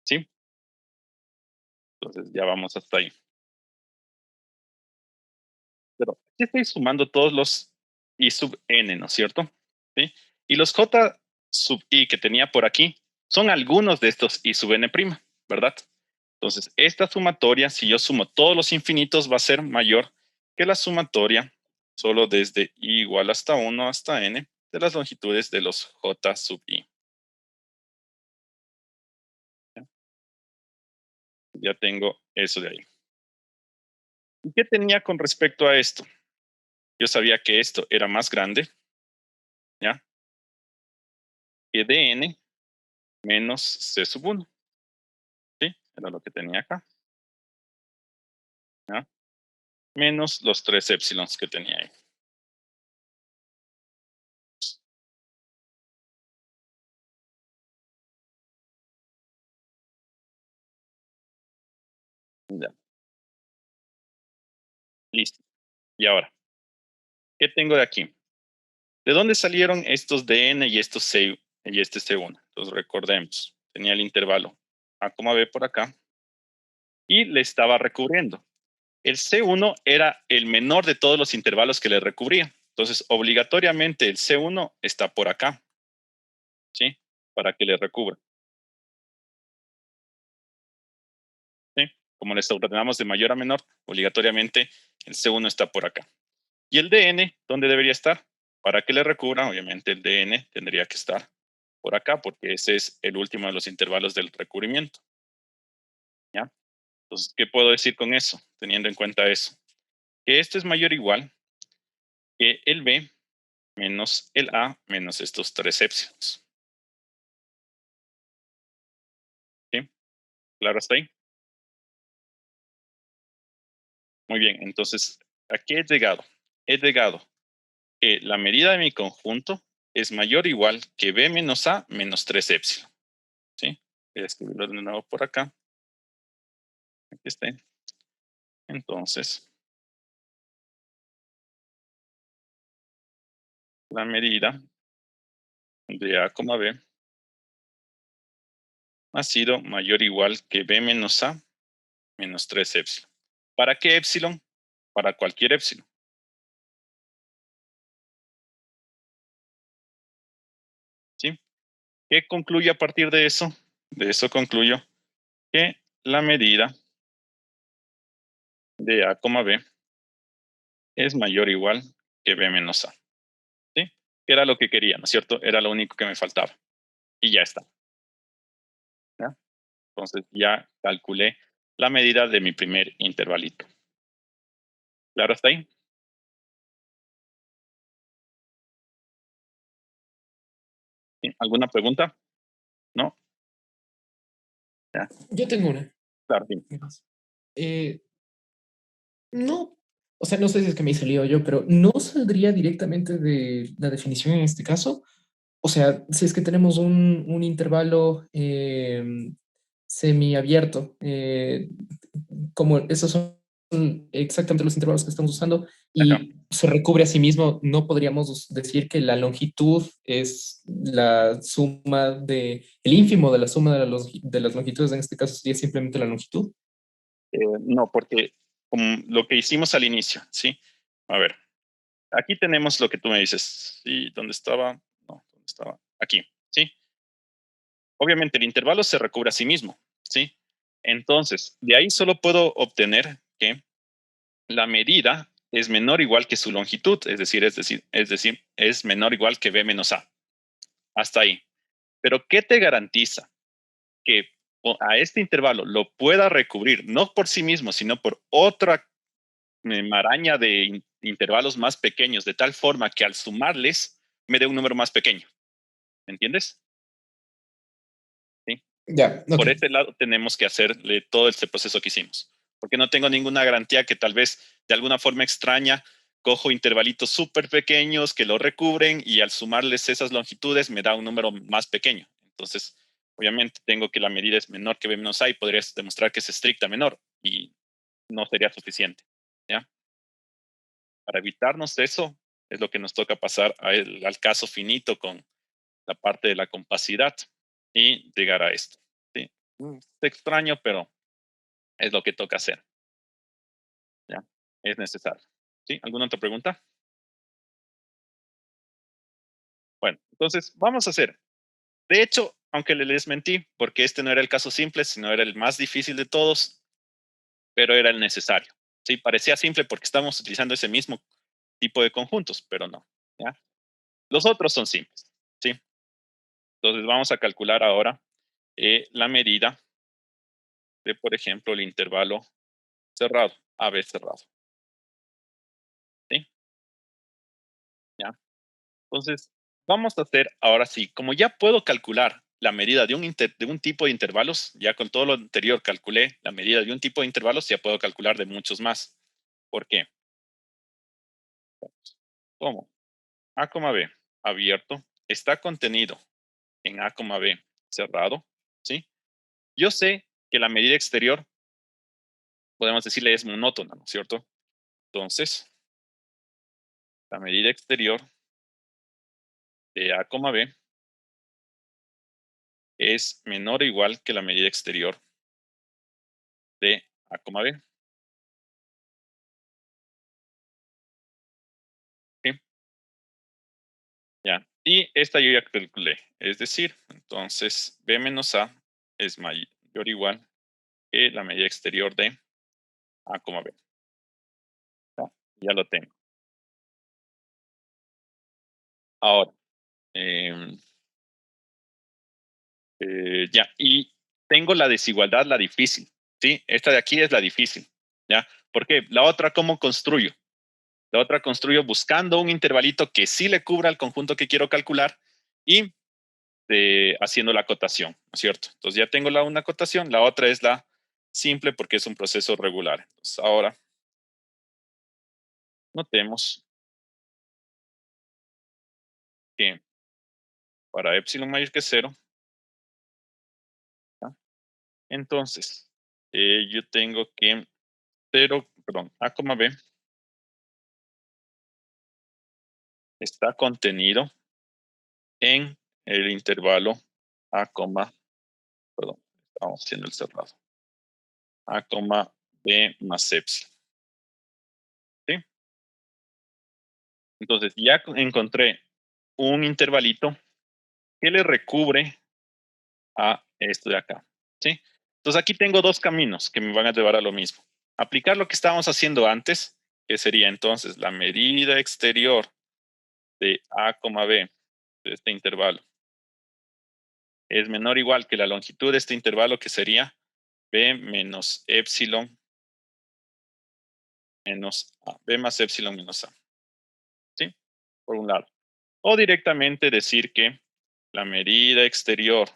¿Sí? Entonces ya vamos hasta ahí. Pero aquí estoy sumando todos los I sub n, ¿no es cierto? ¿Sí? Y los J sub I que tenía por aquí son algunos de estos I sub n', ¿verdad? Entonces, esta sumatoria, si yo sumo todos los infinitos, va a ser mayor que la sumatoria solo desde I igual hasta 1 hasta n de las longitudes de los J sub I. Ya tengo eso de ahí. ¿Y qué tenía con respecto a esto? Yo sabía que esto era más grande, ¿ya? Que dn menos c sub 1. ¿Sí? Era lo que tenía acá. ¿Ya? Menos los 3 épsilons que tenía ahí. Ya. Listo. Y ahora, ¿qué tengo de aquí? ¿De dónde salieron estos dn y estos c y este c1? Entonces recordemos, tenía el intervalo a, b por acá y le estaba recubriendo. El C1 era el menor de todos los intervalos que le recubría. Entonces, obligatoriamente el C1 está por acá, ¿sí? Para que le recubra. ¿Sí? Como les ordenamos de mayor a menor, obligatoriamente el C1 está por acá. ¿Y el DN dónde debería estar? Para que le recubra, obviamente el DN tendría que estar por acá, porque ese es el último de los intervalos del recubrimiento. ¿Ya? Entonces, ¿qué puedo decir con eso? Teniendo en cuenta eso. Que esto es mayor o igual que el B menos el A menos estos 3 épsilons. ¿Sí? ¿Claro hasta ahí? Muy bien, entonces, ¿a qué he llegado? He llegado que la medida de mi conjunto es mayor o igual que B menos A menos 3 épsilon. ¿Sí? Voy a escribirlo de nuevo por acá. Aquí está. Entonces, la medida de A, B ha sido mayor o igual que B menos A menos 3 épsilon. ¿Para qué épsilon? Para cualquier épsilon. ¿Sí? ¿Qué concluye a partir de eso? De eso concluyo que la medida de A, B es mayor o igual que B menos A. ¿Sí? Que era lo que quería, ¿no es cierto? Era lo único que me faltaba. Y ya está. ¿Ya? Entonces ya calculé la medida de mi primer intervalito. ¿Claro hasta ahí? ¿Sí? ¿Alguna pregunta? ¿No? Ya. Yo tengo una. Claro, sí. Eh, no, o sea, no sé si es que me hice lío yo, pero no saldría directamente de la definición en este caso. O sea, si es que tenemos un intervalo semiabierto, como esos son exactamente los intervalos que estamos usando Ajá. y se recubre a sí mismo, no podríamos decir que la longitud es la suma de, el ínfimo de la suma de las longitudes, en este caso sería simplemente la longitud. No, porque como lo que hicimos al inicio, ¿sí? A ver, aquí tenemos lo que tú me dices. ¿Sí? ¿Dónde estaba? No, ¿dónde estaba? Aquí, ¿sí? Obviamente el intervalo se recubre a sí mismo, ¿sí? Entonces, de ahí solo puedo obtener que la medida es menor o igual que su longitud, es menor o igual que B menos A. Hasta ahí. Pero ¿qué te garantiza que a este intervalo lo pueda recubrir, no por sí mismo, sino por otra maraña de intervalos más pequeños, de tal forma que al sumarles me dé un número más pequeño? ¿Me entiendes? ¿Sí? Ya, ok. Por este lado tenemos que hacerle todo este proceso que hicimos, porque no tengo ninguna garantía que tal vez de alguna forma extraña cojo intervalitos súper pequeños que lo recubren y al sumarles esas longitudes me da un número más pequeño. Entonces, obviamente tengo que la medida es menor que b menos a y podrías demostrar que es estricta menor y no sería suficiente, ¿ya? Para evitarnos eso, es lo que nos toca pasar al caso finito con la parte de la compacidad y llegar a esto, ¿sí? Es extraño, pero es lo que toca hacer, ¿ya? Es necesario, ¿sí? ¿Alguna otra pregunta? Bueno, entonces vamos a hacer. De hecho, aunque les mentí, porque este no era el caso simple, sino era el más difícil de todos, pero era el necesario. Sí, parecía simple porque estamos utilizando ese mismo tipo de conjuntos, pero no, ¿ya? Los otros son simples, ¿sí? Entonces vamos a calcular ahora la medida de, por ejemplo, el intervalo cerrado, AB cerrado, ¿sí? ¿Ya? Entonces, vamos a hacer ahora sí, como ya puedo calcular la medida de un tipo de intervalos, ya con todo lo anterior calculé la medida de un tipo de intervalos, ya puedo calcular de muchos más. ¿Por qué? ¿Cómo? A, B abierto está contenido en A, B cerrado, ¿sí? Yo sé que la medida exterior, podemos decirle, es monótona, ¿no es cierto? Entonces, la medida exterior de A, B es menor o igual que la medida exterior de A, B. ¿Sí? Ya. Y esta yo ya calculé. Es decir, entonces B menos A es mayor o igual que la medida exterior de A, B. ¿Ya? Ya lo tengo. Ahora, em, ya. Y tengo la desigualdad, la difícil. ¿Sí? Esta de aquí es la difícil. ¿Ya? Porque la otra, ¿cómo construyo? La otra construyo buscando un intervalito que sí le cubra al conjunto que quiero calcular y haciendo la acotación, ¿no es cierto? Entonces ya tengo una acotación, la otra es la simple porque es un proceso regular. Entonces ahora notemos que para epsilon mayor que cero, ¿ya? Entonces yo tengo que A, B está contenido en el intervalo A, perdón, estamos haciendo el cerrado, A, B más epsilon, ¿sí? Entonces ya encontré un intervalito que le recubre a esto de acá, ¿sí? Entonces aquí tengo dos caminos que me van a llevar a lo mismo. Aplicar lo que estábamos haciendo antes, que sería entonces la medida exterior de A, B de este intervalo es menor o igual que la longitud de este intervalo, que sería B menos epsilon menos A, B más epsilon menos A, ¿sí? Por un lado. O directamente decir que la medida exterior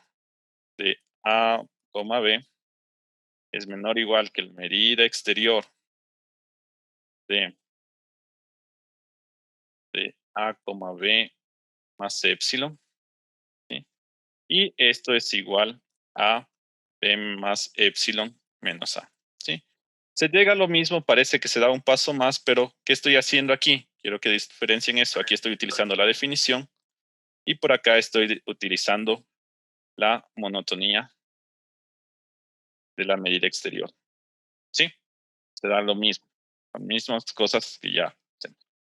de A, B es menor o igual que la medida exterior de A, B más epsilon, ¿sí? Y esto es igual a B más epsilon menos A, ¿sí? Se llega a lo mismo, parece que se da un paso más, pero ¿qué estoy haciendo aquí? Quiero que diferencien eso. Aquí estoy utilizando la definición y por acá estoy utilizando la monotonía de la medida exterior, ¿sí? Se da lo mismo, las mismas cosas que ya.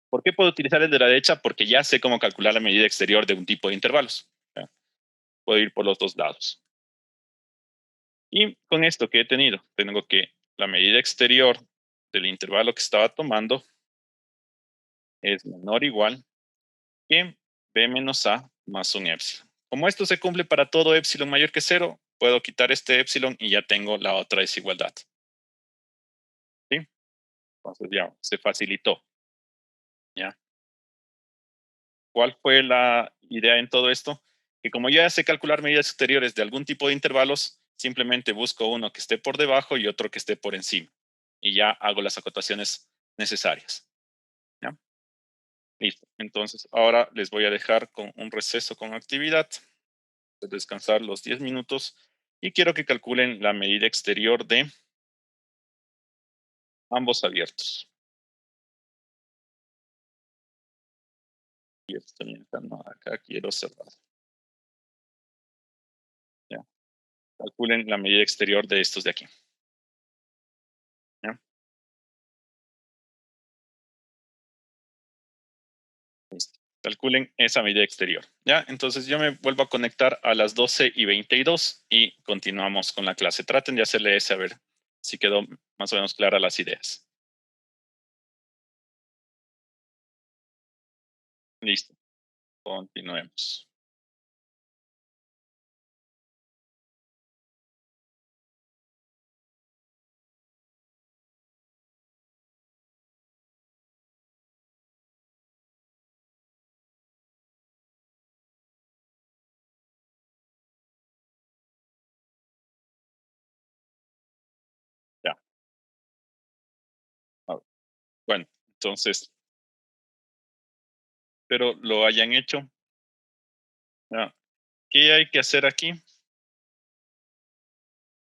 ¿Por qué puedo utilizar el de la derecha? Porque ya sé cómo calcular la medida exterior de un tipo de intervalos. ¿Ya? Puedo ir por los dos lados. Y con esto que he tenido, tengo que la medida exterior del intervalo que estaba tomando es menor o igual que B menos A más un epsilon. Como esto se cumple para todo epsilon mayor que cero, puedo quitar este epsilon y ya tengo la otra desigualdad. ¿Sí? Entonces ya se facilitó. ¿Ya? ¿Cuál fue la idea en todo esto? Que como ya sé calcular medidas exteriores de algún tipo de intervalos, simplemente busco uno que esté por debajo y otro que esté por encima. Y ya hago las acotaciones necesarias. ¿Ya? Listo. Entonces, ahora les voy a dejar con un receso con actividad. descansar los 10 minutos y quiero que calculen la medida exterior de ambos abiertos. Y esto también está, no, acá quiero cerrar. Ya. Calculen la medida exterior de estos de aquí. ¿Ya? Listo. Calculen esa medida exterior. ¿Ya? Entonces yo me vuelvo a conectar a las 12:22 y continuamos con la clase. Traten de hacerle ese a ver si quedó más o menos clara las ideas. Listo. Continuemos. Ya. A ver. Bueno, entonces, pero lo hayan hecho. ¿Ya? ¿Qué hay que hacer aquí?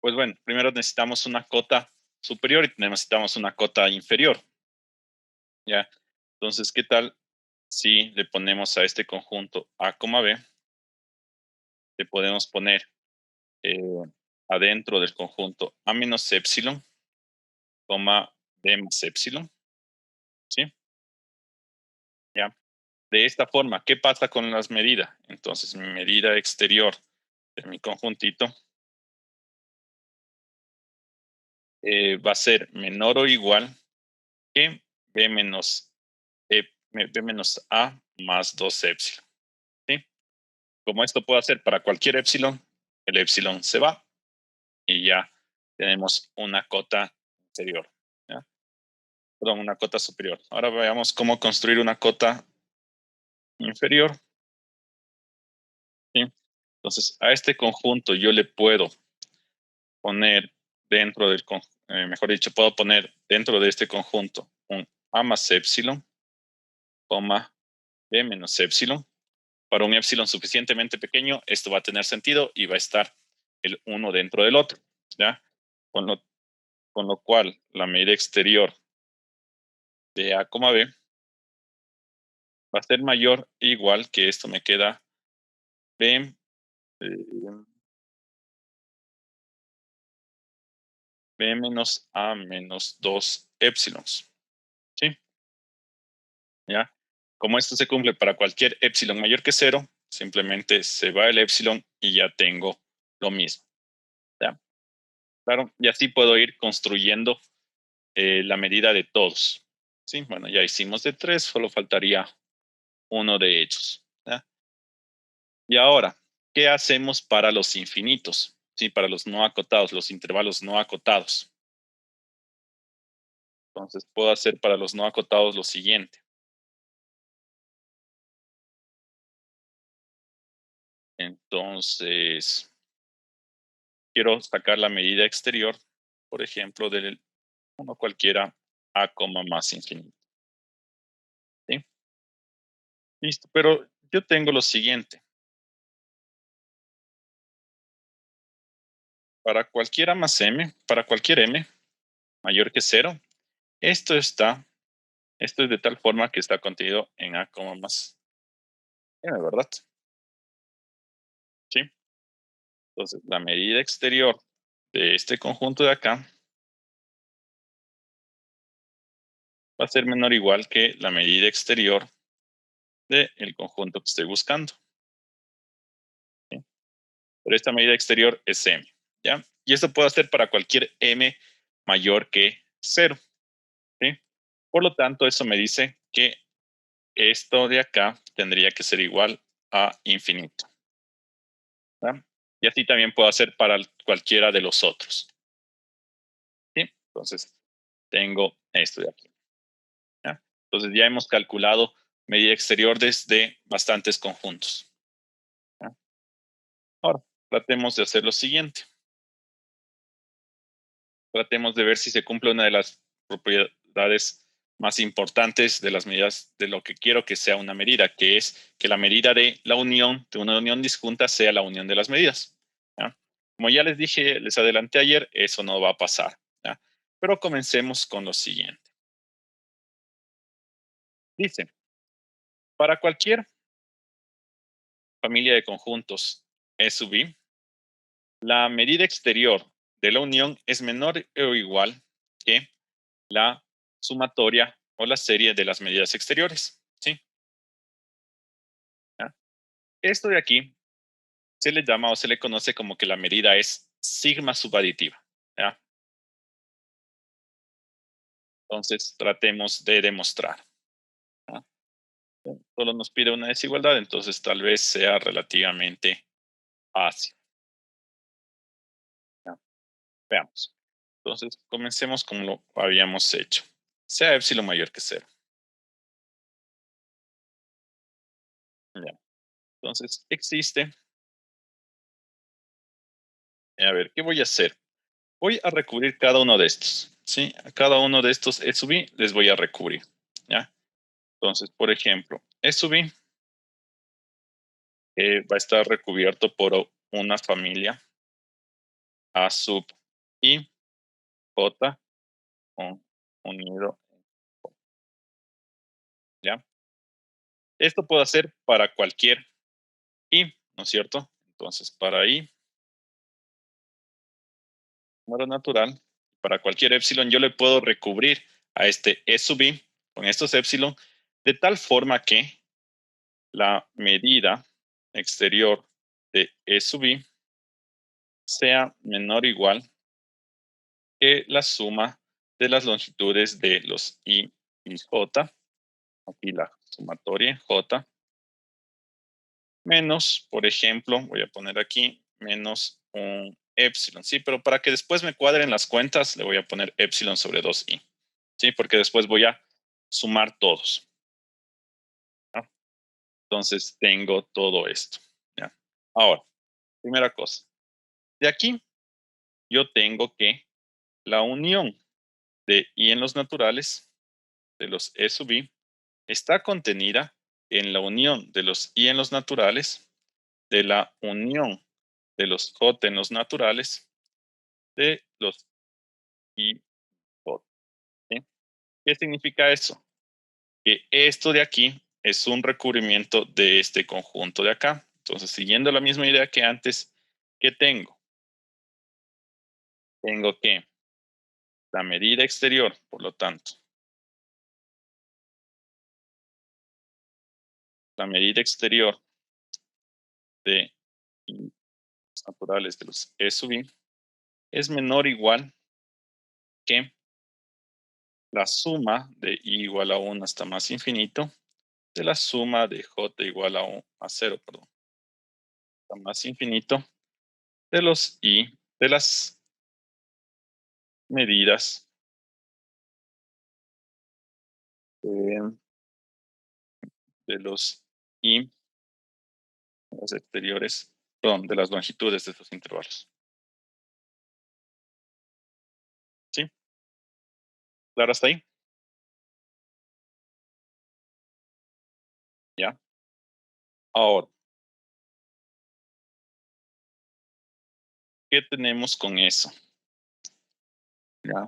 Pues bueno, primero necesitamos una cota superior y necesitamos una cota inferior. ¿Ya? Entonces, ¿qué tal si le ponemos a este conjunto A, B, le podemos poner eh, adentro del conjunto A menos epsilon, B más epsilon, ¿sí? ¿Ya? De esta forma, ¿qué pasa con las medidas? Entonces, mi medida exterior de mi conjuntito va a ser menor o igual que B menos, B menos A más 2 epsilon, ¿sí? Como esto puedo hacer para cualquier epsilon, el epsilon se va y ya tenemos una cota inferior, ¿ya? Perdón, una cota superior. Ahora veamos cómo construir una cota inferior, ¿sí? Entonces, a este conjunto yo le puedo poner dentro del, mejor dicho, puedo poner dentro de este conjunto un A más epsilon, B menos epsilon. Para un epsilon suficientemente pequeño, esto va a tener sentido y va a estar el uno dentro del otro, ¿ya? Con lo cual, la medida exterior de A, B va a ser mayor o igual que esto me queda B, B menos A menos 2 epsilons, ¿sí? ¿Ya? Como esto se cumple para cualquier epsilon mayor que 0, simplemente se va el epsilon y ya tengo lo mismo, ¿ya? Claro, y así puedo ir construyendo la medida de todos, ¿sí? Bueno, ya hicimos de 3, solo faltaría uno de ellos, ¿ya? Y ahora, ¿qué hacemos para los infinitos? Sí, para los no acotados, los intervalos no acotados. Entonces, puedo hacer para los no acotados lo siguiente. Entonces, quiero sacar la medida exterior, por ejemplo, del uno cualquiera A, más infinito. ¿Sí? Listo, pero yo tengo lo siguiente. Para cualquier A más M, para cualquier M mayor que 0, esto es de tal forma que está contenido en A, más M, ¿verdad? ¿Sí? Entonces, la medida exterior de este conjunto de acá va a ser menor o igual que la medida exterior del conjunto que estoy buscando, ¿sí? Pero esta medida exterior es M, ¿ya? Y esto puedo hacer para cualquier M mayor que 0, ¿sí? Por lo tanto, eso me dice que esto de acá tendría que ser igual a infinito, ¿ya? Y así también puedo hacer para cualquiera de los otros, ¿sí? Entonces, tengo esto de aquí, ¿ya? Entonces, ya hemos calculado medida exterior desde bastantes conjuntos, ¿ya? Ahora, tratemos de hacer lo siguiente. Tratemos de ver si se cumple una de las propiedades más importantes de las medidas de lo que quiero que sea una medida, que es que la medida de la unión, de una unión disjunta, sea la unión de las medidas. ¿Ya? Como ya les dije, les adelanté ayer, eso no va a pasar. ¿Ya? Pero comencemos con lo siguiente. Dice, para cualquier familia de conjuntos E sub I, la medida exterior de la unión es menor o igual que la sumatoria o la serie de las medidas exteriores. ¿Sí? ¿Ya? Esto de aquí se le llama o se le conoce como que la medida es sigma subaditiva. ¿Ya? Entonces, tratemos de demostrar. ¿Ya? Solo nos pide una desigualdad, entonces tal vez sea relativamente fácil. ¿Ya? Veamos. Entonces, comencemos como lo habíamos hecho. Sea epsilon mayor que cero. ¿Ya? Entonces, existe. A ver, ¿qué voy a hacer? Voy a recubrir cada uno de estos. ¿Sí? A cada uno de estos E sub I les voy a recubrir. ¿Ya? Entonces, por ejemplo, E sub I va a estar recubierto por una familia A sub I, J, unido. ¿Ya? Esto puedo hacer para cualquier I, ¿no es cierto? Entonces, para I, número natural, para cualquier epsilon, yo le puedo recubrir a este E sub I con estos epsilon de tal forma que la medida exterior de E sub I sea menor o igual que la suma de las longitudes de los I y J, aquí la sumatoria J, menos, por ejemplo, voy a poner aquí, menos un epsilon, ¿sí? Pero para que después me cuadren las cuentas, le voy a poner epsilon sobre 2i, ¿sí? Porque después voy a sumar todos, ¿no? Entonces tengo todo esto, ¿ya? Ahora, primera cosa, de aquí yo tengo que la unión de i en los naturales, de los e sub i, está contenida en la unión de los i en los naturales, de la unión de los j en los naturales, de los i j. ¿Sí? ¿Qué significa eso? Que esto de aquí es un recubrimiento de este conjunto de acá. Entonces, siguiendo la misma idea que antes, ¿qué tengo? Tengo que la medida exterior, por lo tanto, la medida exterior de i naturales de los e sub i es menor o igual que la suma de i igual a 1 hasta más infinito de la suma de j igual a 0, perdón, hasta más infinito de los i, de las medidas de, de los i, los exteriores, perdón, de las longitudes de estos intervalos. ¿Sí? ¿Claro hasta ahí? Ya. Ahora, ¿qué tenemos con eso? Ya.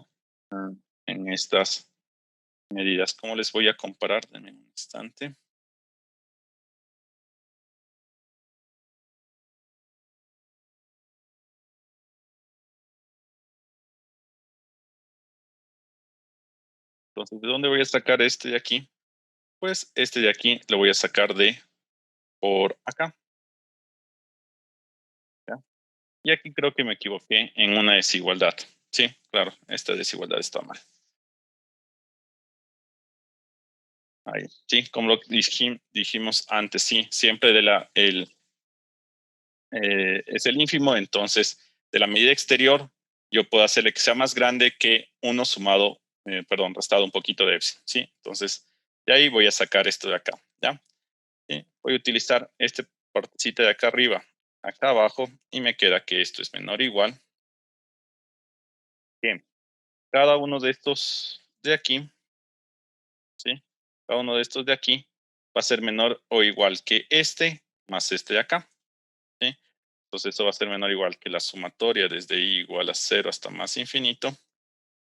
En estas medidas, ¿cómo les voy a comparar? Denme un instante. Entonces, ¿de dónde voy a sacar este de aquí? Pues este de aquí lo voy a sacar de por acá. ¿Ya? Y aquí creo que me equivoqué en una desigualdad. Sí, claro, esta desigualdad está mal. Ahí, sí, como lo dijimos antes, sí, siempre es el ínfimo, entonces de la medida exterior yo puedo hacerle que sea más grande que uno sumado, perdón, restado un poquito de epsilon, ¿sí? Entonces, de ahí voy a sacar esto de acá, ¿ya? ¿Sí? Voy a utilizar este partecita de acá arriba, acá abajo, y me queda que esto es menor o igual que cada uno de estos de aquí cada uno de estos de aquí va a ser menor o igual que este más este de acá. ¿Sí? Entonces eso va a ser menor o igual que la sumatoria desde i igual a 0 hasta más infinito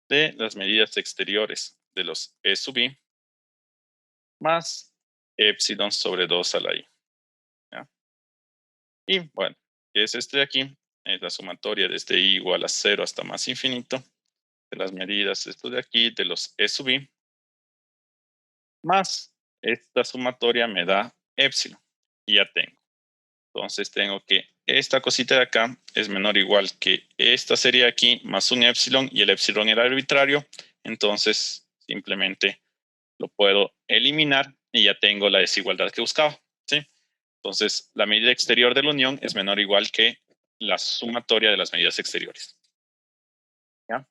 de las medidas exteriores de los e sub i más epsilon sobre 2 a la i. ¿Ya? Y bueno, ¿qué es este de aquí? Es la sumatoria desde i igual a 0 hasta más infinito de las medidas, esto de aquí, de los e sub i, más esta sumatoria me da epsilon. Y ya tengo. Entonces tengo que esta cosita de acá es menor o igual que esta serie aquí más un epsilon y el epsilon era arbitrario. Entonces simplemente lo puedo eliminar y ya tengo la desigualdad que buscaba. ¿Sí? Entonces la medida exterior de la unión es menor o igual que la sumatoria de las medidas exteriores. ¿Ya?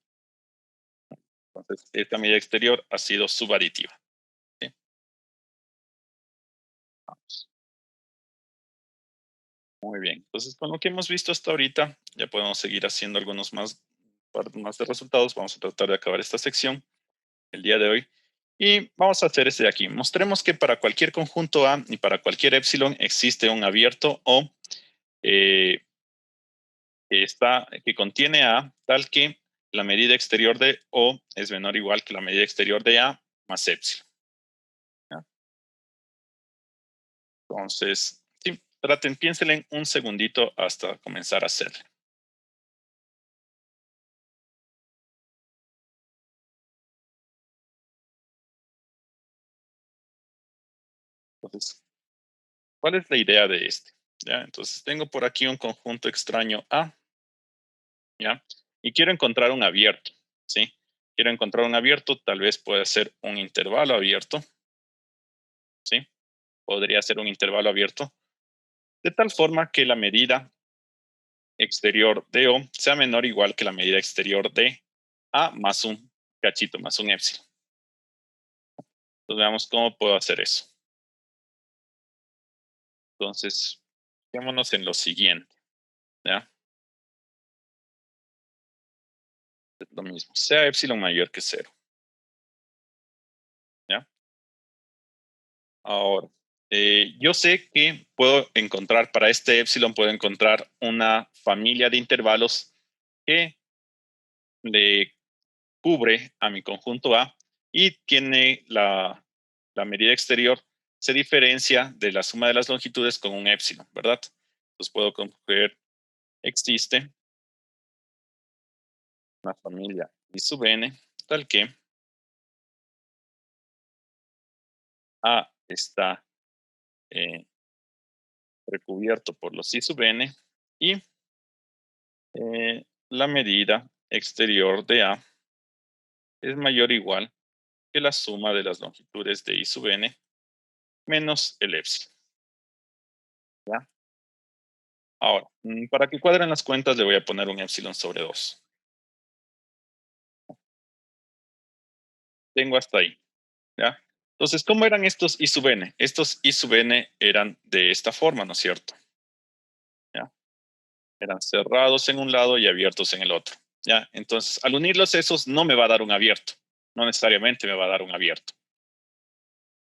Entonces esta medida exterior ha sido subaditiva. ¿Sí? Vamos. Muy bien. Entonces con lo que hemos visto hasta ahorita ya podemos seguir haciendo algunos más de resultados. Vamos a tratar de acabar esta sección el día de hoy. Y vamos a hacer este de aquí. Mostremos que para cualquier conjunto A y para cualquier epsilon existe un abierto O que contiene A tal que la medida exterior de O es menor o igual que la medida exterior de A más epsilon. ¿Ya? Entonces, sí, piénsenle un segundito hasta comenzar a hacerlo. Entonces, ¿cuál es la idea de este? ¿Ya? Entonces, tengo por aquí un conjunto extraño A, ¿ya? Y quiero encontrar un abierto, ¿sí? Quiero encontrar un abierto, tal vez puede ser un intervalo abierto, ¿sí? Podría ser un intervalo abierto, de tal forma que la medida exterior de O sea menor o igual que la medida exterior de A más un cachito, más un epsilon. Entonces, veamos cómo puedo hacer eso. Entonces, fijémonos en lo siguiente, ¿ya? Es lo mismo, sea epsilon mayor que 0. ¿Ya? Ahora, yo sé que puedo encontrar, para este epsilon, puedo encontrar una familia de intervalos que le cubre a mi conjunto A y tiene la medida exterior, se diferencia de la suma de las longitudes con un epsilon, ¿verdad? Entonces puedo concluir, existe una familia I sub n tal que A está recubierto por los I sub n y la medida exterior de A es mayor o igual que la suma de las longitudes de I sub n menos el epsilon. ¿Ya? Ahora, para que cuadren las cuentas, le voy a poner un epsilon sobre 2. Tengo hasta ahí. ¿Ya? Entonces, ¿cómo eran estos I sub n? Estos I sub n eran de esta forma, ¿no es cierto? ¿Ya? Eran cerrados en un lado y abiertos en el otro. ¿Ya? Entonces, al unirlos esos no me va a dar un abierto. No necesariamente me va a dar un abierto.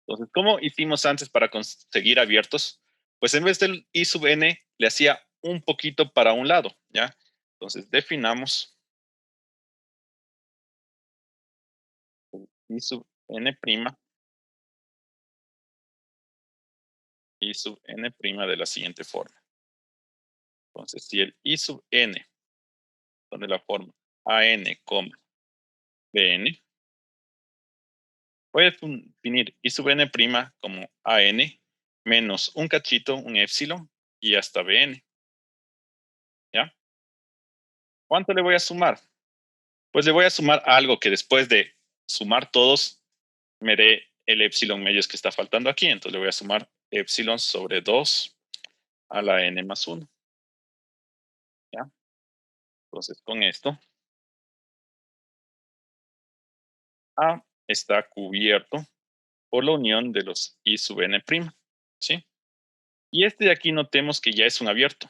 Entonces, ¿cómo hicimos antes para conseguir abiertos? Pues en vez del I sub n, le hacía un poquito para un lado, ¿ya? Entonces, definamos I sub n', I sub n' de la siguiente forma. Entonces, si el I sub n son de la forma an, bn, voy a definir I sub n' como an menos un cachito, un epsilon, y hasta bn, ¿ya? ¿Cuánto le voy a sumar? Pues le voy a sumar algo que después de sumar todos me dé el epsilon medios que está faltando aquí. Entonces le voy a sumar epsilon sobre 2 a la n más 1. ¿Ya? Entonces con esto A está cubierto por la unión de los I sub n'. ¿Sí? Y este de aquí notemos que ya es un abierto.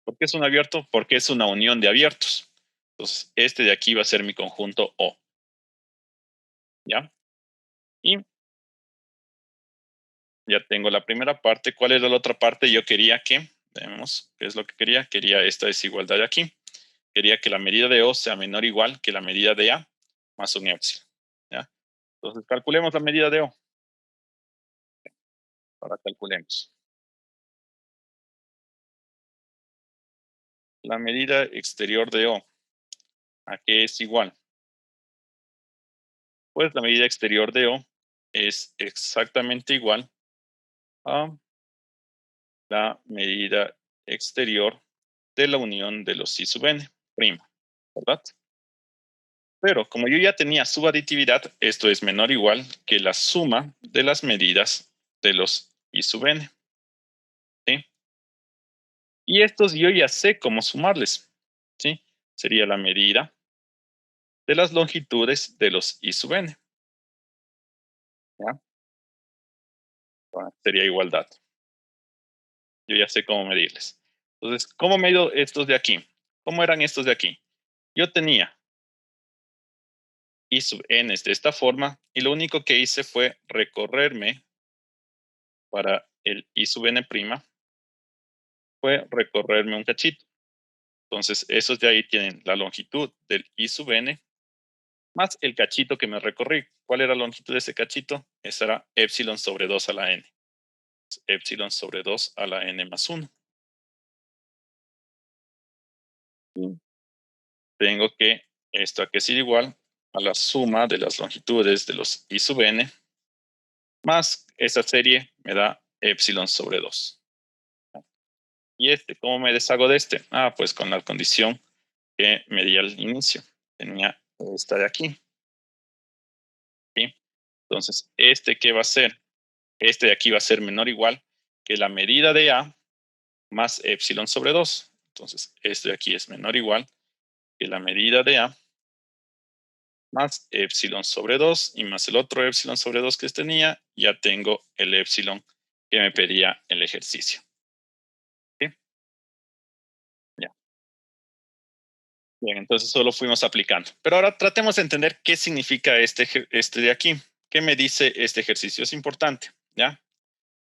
¿Por qué es un abierto? Porque es una unión de abiertos. Entonces este de aquí va a ser mi conjunto O. ¿ya? Y ya tengo la primera parte. ¿Cuál era la otra parte? Yo quería que, vemos, ¿qué es lo que quería? Quería esta desigualdad de aquí. Quería que la medida de O sea menor o igual que la medida de A más un épsilon, ¿ya? Entonces, calculemos la medida de O. Ahora calculemos. La medida exterior de O, ¿a qué es igual? Pues la medida exterior de O es exactamente igual a la medida exterior de la unión de los I sub n, prima, ¿verdad? Pero como yo ya tenía subaditividad, esto es menor o igual que la suma de las medidas de los I sub n, ¿sí? Y estos yo ya sé cómo sumarles, ¿sí? Sería la medida de las longitudes de los I sub n, ¿ya? Sería igualdad. Yo ya sé cómo medirles. Entonces, ¿cómo mido estos de aquí? ¿Cómo eran estos de aquí? Yo tenía I sub n de esta forma y lo único que hice fue recorrerme para el I sub n', fue recorrerme un cachito. Entonces, esos de ahí tienen la longitud del I sub n más el cachito que me recorrí. ¿Cuál era la longitud de ese cachito? Esa era epsilon sobre 2 a la n. Epsilon sobre 2 a la n más 1. Tengo que esto aquí es igual a la suma de las longitudes de los I sub n más esa serie me da epsilon sobre 2. ¿Y cómo me deshago de este? Ah, pues con la condición que me di al inicio. Tenía esta de aquí. ¿Sí? Entonces, ¿qué va a ser? Este de aquí va a ser menor o igual que la medida de A más epsilon sobre 2. Entonces, este de aquí es menor o igual que la medida de A más epsilon sobre 2 y más el otro epsilon sobre 2 que tenía, ya tengo el epsilon que me pedía el ejercicio. ¿Sí? Ya. Bien, entonces solo fuimos aplicando. Pero ahora tratemos de entender qué significa este de aquí. ¿Qué me dice este ejercicio? Es importante, ¿ya?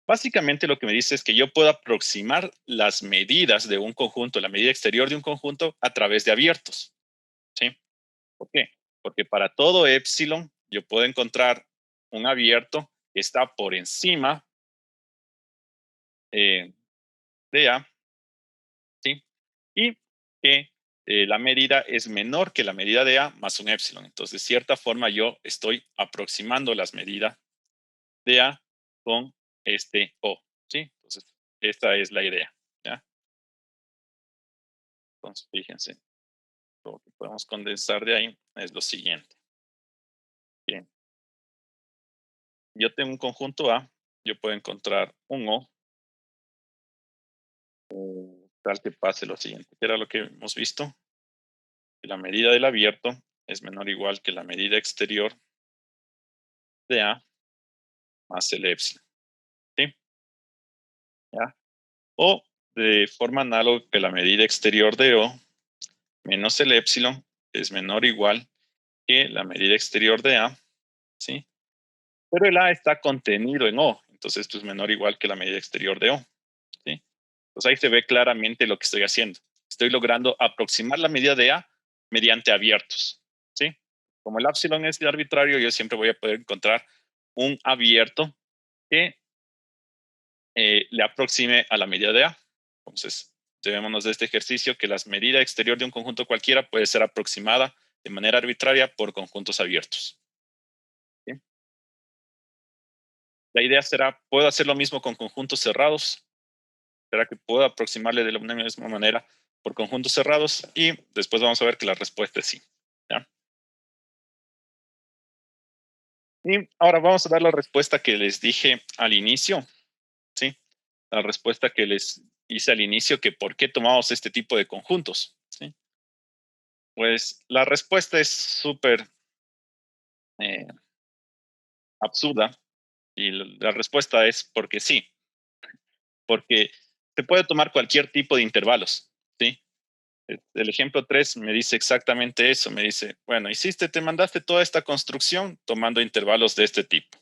Básicamente lo que me dice es que yo puedo aproximar las medidas de un conjunto, la medida exterior de un conjunto a través de abiertos. ¿Sí? ¿Por qué? Porque para todo epsilon yo puedo encontrar un abierto que está por encima de A, ¿sí? Y que la medida es menor que la medida de A más un epsilon. Entonces, de cierta forma, yo estoy aproximando las medidas de A con este O, ¿sí? Entonces, esta es la idea, ¿ya? Entonces, fíjense, lo que podemos condensar de ahí es lo siguiente. Bien. Yo tengo un conjunto A, yo puedo encontrar un O, tal que pase lo siguiente, que era lo que hemos visto, que la medida del abierto es menor o igual que la medida exterior de A más el epsilon, ¿sí? ¿Ya? O de forma análoga que la medida exterior de O menos el epsilon es menor o igual que la medida exterior de A, ¿sí? Pero el A está contenido en O, entonces esto es menor o igual que la medida exterior de O, ¿sí? Entonces ahí se ve claramente lo que estoy haciendo. Estoy logrando aproximar la medida de A mediante abiertos, ¿sí? Como el epsilon es arbitrario, yo siempre voy a poder encontrar un abierto que le aproxime a la medida de A. Entonces, llevémonos de este ejercicio que la medida exterior de un conjunto cualquiera puede ser aproximada de manera arbitraria por conjuntos abiertos. ¿Sí? La idea será, ¿puedo hacer lo mismo con conjuntos cerrados? ¿Será que puedo aproximarle de la misma manera por conjuntos cerrados? Y después vamos a ver que la respuesta es sí. ¿Ya? Y ahora vamos a dar la respuesta que les dije al inicio. ¿Sí? La respuesta que les hice al inicio, que por qué tomamos este tipo de conjuntos. ¿Sí? Pues la respuesta es súper eh, absurda y la respuesta es porque sí, porque se puede tomar cualquier tipo de intervalos, ¿sí? El ejemplo 3 me dice exactamente eso. Me dice, bueno, te mandaste toda esta construcción tomando intervalos de este tipo.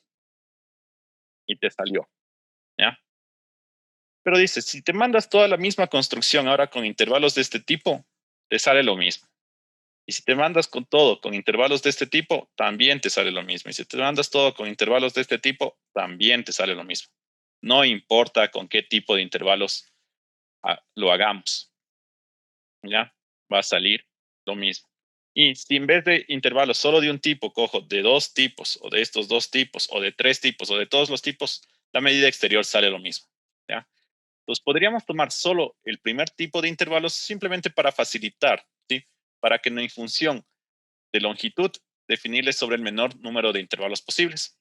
Y te salió, ¿ya? Pero dice, si te mandas toda la misma construcción ahora con intervalos de este tipo, te sale lo mismo. Y si te mandas con todo con intervalos de este tipo, también te sale lo mismo. Y si te mandas todo con intervalos de este tipo, también te sale lo mismo. No importa con qué tipo de intervalos lo hagamos, ¿ya? Va a salir lo mismo. Y si en vez de intervalos solo de un tipo, cojo de dos tipos, o de estos dos tipos, o de tres tipos, o de todos los tipos, la medida exterior sale lo mismo, ¿ya? Entonces podríamos tomar solo el primer tipo de intervalos simplemente para facilitar, ¿sí? Para que no hay función de longitud definirle sobre el menor número de intervalos posibles,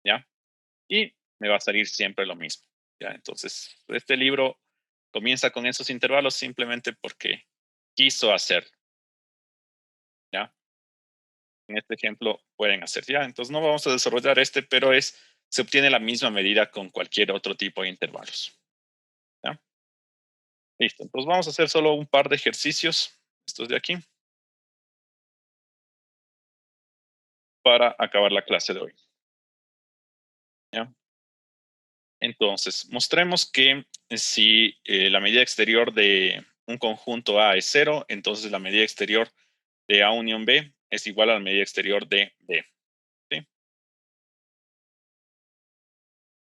¿ya? Y me va a salir siempre lo mismo, ¿ya? Entonces, este libro comienza con esos intervalos simplemente porque quiso hacer, ¿ya? En este ejemplo pueden hacer, ¿ya? Entonces no vamos a desarrollar pero se obtiene la misma medida con cualquier otro tipo de intervalos, ¿ya? Listo, entonces vamos a hacer solo un par de ejercicios, estos de aquí, para acabar la clase de hoy, ¿ya? Entonces, mostremos que si la medida exterior de un conjunto A es 0, entonces la medida exterior de A unión B es igual a la medida exterior de B, ¿sí?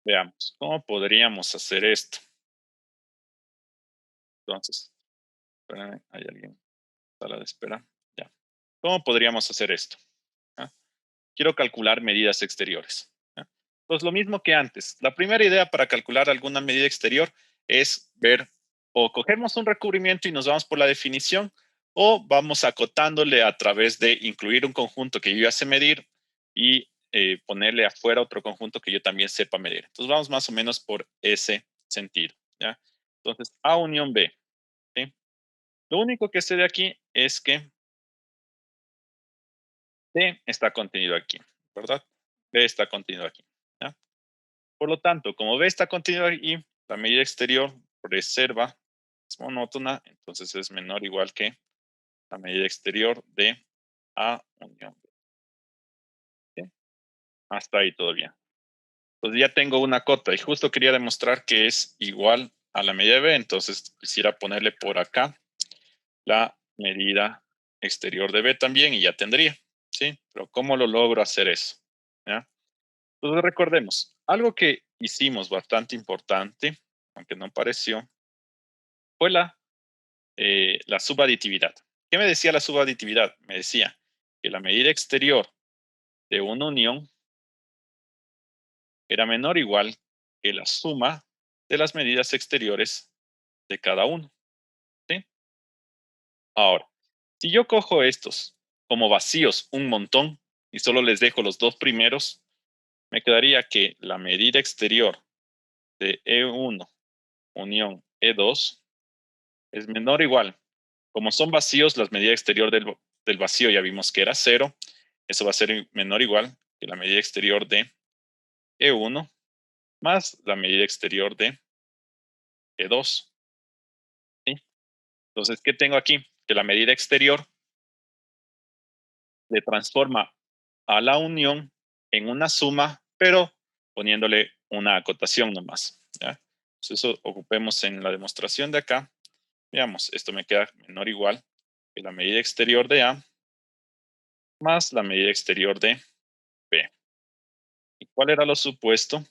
Veamos, ¿cómo podríamos hacer esto? Entonces, espérame, hay alguien en sala de espera. Ya. ¿Cómo podríamos hacer esto? ¿Ah? Quiero calcular medidas exteriores. ¿Ya? Pues lo mismo que antes. La primera idea para calcular alguna medida exterior es ver o cogemos un recubrimiento y nos vamos por la definición o vamos acotándole a través de incluir un conjunto que yo ya sé medir y ponerle afuera otro conjunto que yo también sepa medir. Entonces vamos más o menos por ese sentido. ¿Ya? Entonces, A unión B. ¿Sí? Lo único que sé de aquí es que B está contenido aquí, ¿verdad? B está contenido aquí. ¿Ya? Por lo tanto, como B está contenido aquí, la medida exterior reserva es monótona, entonces es menor o igual que la medida exterior de A unión B. ¿Sí? Hasta ahí todo bien. Entonces ya tengo una cota y justo quería demostrar que es igual a la medida de B, entonces quisiera ponerle por acá la medida exterior de B también y ya tendría, ¿sí? Pero ¿cómo lo logro hacer eso? ¿Ya? Entonces recordemos, algo que hicimos bastante importante, aunque no pareció, fue la subaditividad. ¿Qué me decía la subaditividad? Me decía que la medida exterior de una unión era menor o igual que la suma de las medidas exteriores de cada uno, ¿sí? Ahora, si yo cojo estos como vacíos un montón y solo les dejo los dos primeros, me quedaría que la medida exterior de E1 unión E2 es menor o igual. Como son vacíos, la medida exterior del vacío ya vimos que era 0. Eso va a ser menor o igual que la medida exterior de E1 más la medida exterior de E2. ¿Sí? Entonces, ¿qué tengo aquí? Que la medida exterior le transforma a la unión en una suma, pero poniéndole una acotación nomás. ¿Ya? Entonces, eso ocupemos en la demostración de acá. Veamos, esto me queda menor o igual que la medida exterior de A más la medida exterior de B. ¿Y cuál era lo supuesto?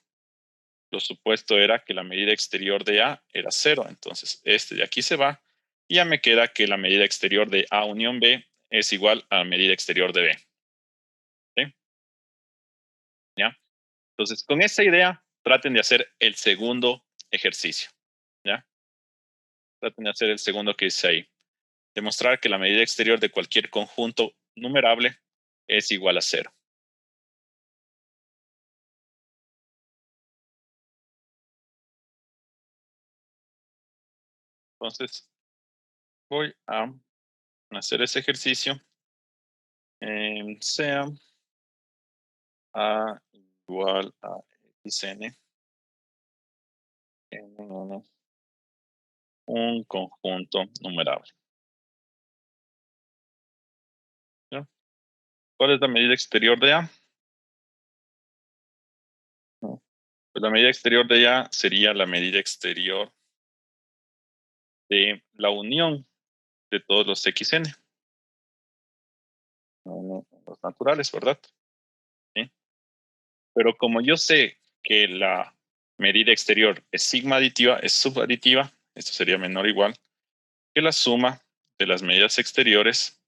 Lo supuesto era que la medida exterior de A era 0. Entonces, este de aquí se va y ya me queda que la medida exterior de A unión B es igual a la medida exterior de B. ¿Sí? ¿Ya? Entonces, con esa idea, traten de hacer el segundo ejercicio. ¿Ya? Traten de hacer el segundo que dice ahí. Demostrar que la medida exterior de cualquier conjunto numerable es igual a 0. Entonces, voy a hacer ese ejercicio. Sea A igual a xn en un conjunto numerable. ¿Cuál es la medida exterior de A? No. Pues la medida exterior de A sería la medida exterior de la unión de todos los xn. Los naturales, ¿verdad? ¿Sí? Pero como yo sé que la medida exterior es sigma aditiva, es subaditiva, esto sería menor o igual que la suma de las medidas exteriores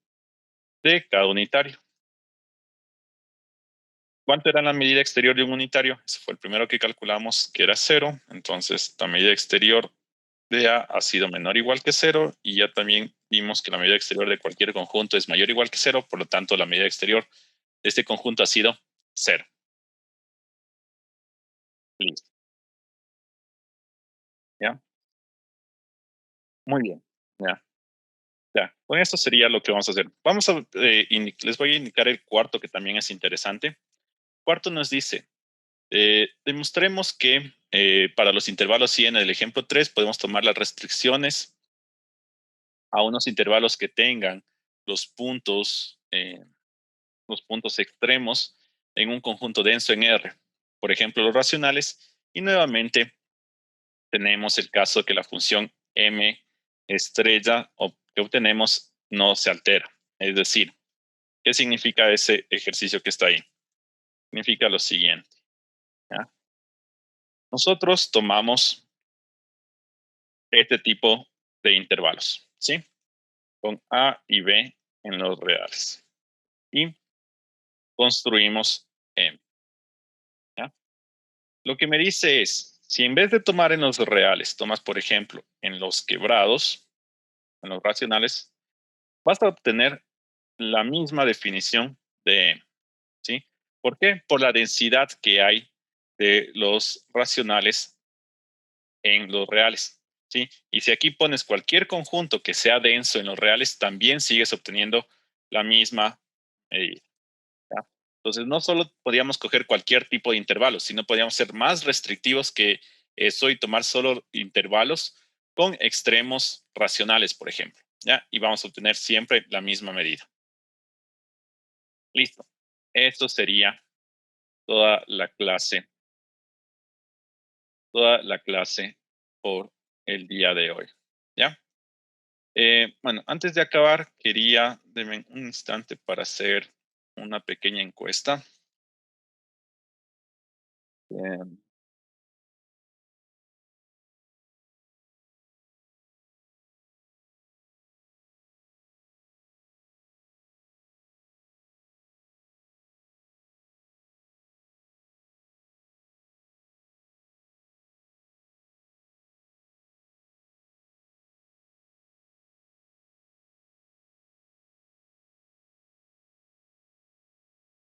de cada unitario. ¿Cuánto era la medida exterior de un unitario? Ese fue el primero que calculamos, que era 0. Entonces, la medida exterior de A ha sido menor o igual que 0. Y ya también vimos que la medida exterior de cualquier conjunto es mayor o igual que 0. Por lo tanto, la medida exterior de este conjunto ha sido 0. Listo. ¿Ya? Muy bien. ¿Ya? Ya, con esto sería lo que vamos a hacer. Vamos a, les voy a indicar el cuarto que también es interesante. Cuarto nos dice, demostremos que para los intervalos 100 en el ejemplo 3 podemos tomar las restricciones a unos intervalos que tengan los puntos extremos en un conjunto denso en R. Por ejemplo, los racionales. Y nuevamente tenemos el caso que la función m estrella que obtenemos no se altera. Es decir, ¿qué significa ese ejercicio que está ahí? Significa lo siguiente. ¿Ya? Nosotros tomamos este tipo de intervalos, ¿sí? Con A y B en los reales. Y construimos M. ¿Ya? Lo que me dice es, si en vez de tomar en los reales, tomas, por ejemplo, en los quebrados, en los racionales, vas a obtener la misma definición de M. ¿Sí? ¿Por qué? Por la densidad que hay de los racionales en los reales. ¿Sí? Y si aquí pones cualquier conjunto que sea denso en los reales, también sigues obteniendo la misma medida. ¿Ya? Entonces, no solo podíamos coger cualquier tipo de intervalos, sino podíamos ser más restrictivos que eso y tomar solo intervalos con extremos racionales, por ejemplo. ¿Ya? Y vamos a obtener siempre la misma medida. Listo. Esto sería toda la clase por el día de hoy. ¿Ya? Bueno, antes de acabar, quería, denme un instante para hacer una pequeña encuesta.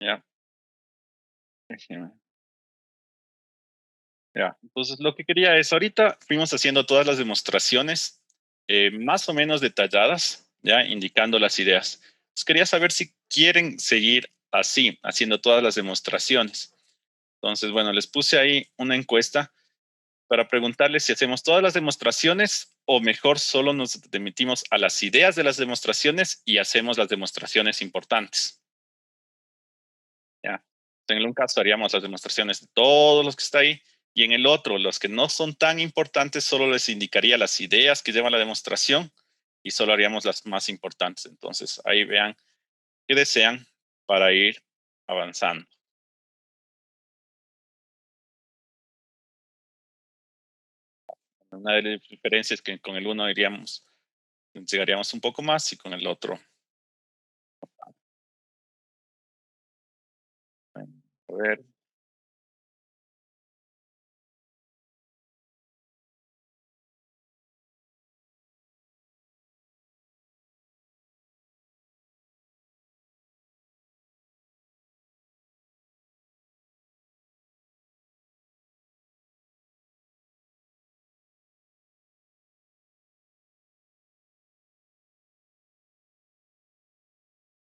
¿Ya? Déjeme. Ya, entonces lo que quería es, ahorita fuimos haciendo todas las demostraciones más o menos detalladas, ya indicando las ideas. Pues quería saber si quieren seguir así, haciendo todas las demostraciones. Entonces, bueno, les puse ahí una encuesta para preguntarles si hacemos todas las demostraciones o mejor solo nos remitimos a las ideas de las demostraciones y hacemos las demostraciones importantes. ¿Ya? En un caso haríamos las demostraciones de todos los que está ahí y en el otro, los que no son tan importantes, solo les indicaría las ideas que llevan la demostración y solo haríamos las más importantes. Entonces, ahí vean qué desean para ir avanzando. Una de las diferencias es que con el uno llegaríamos un poco más y con el otro. A ver.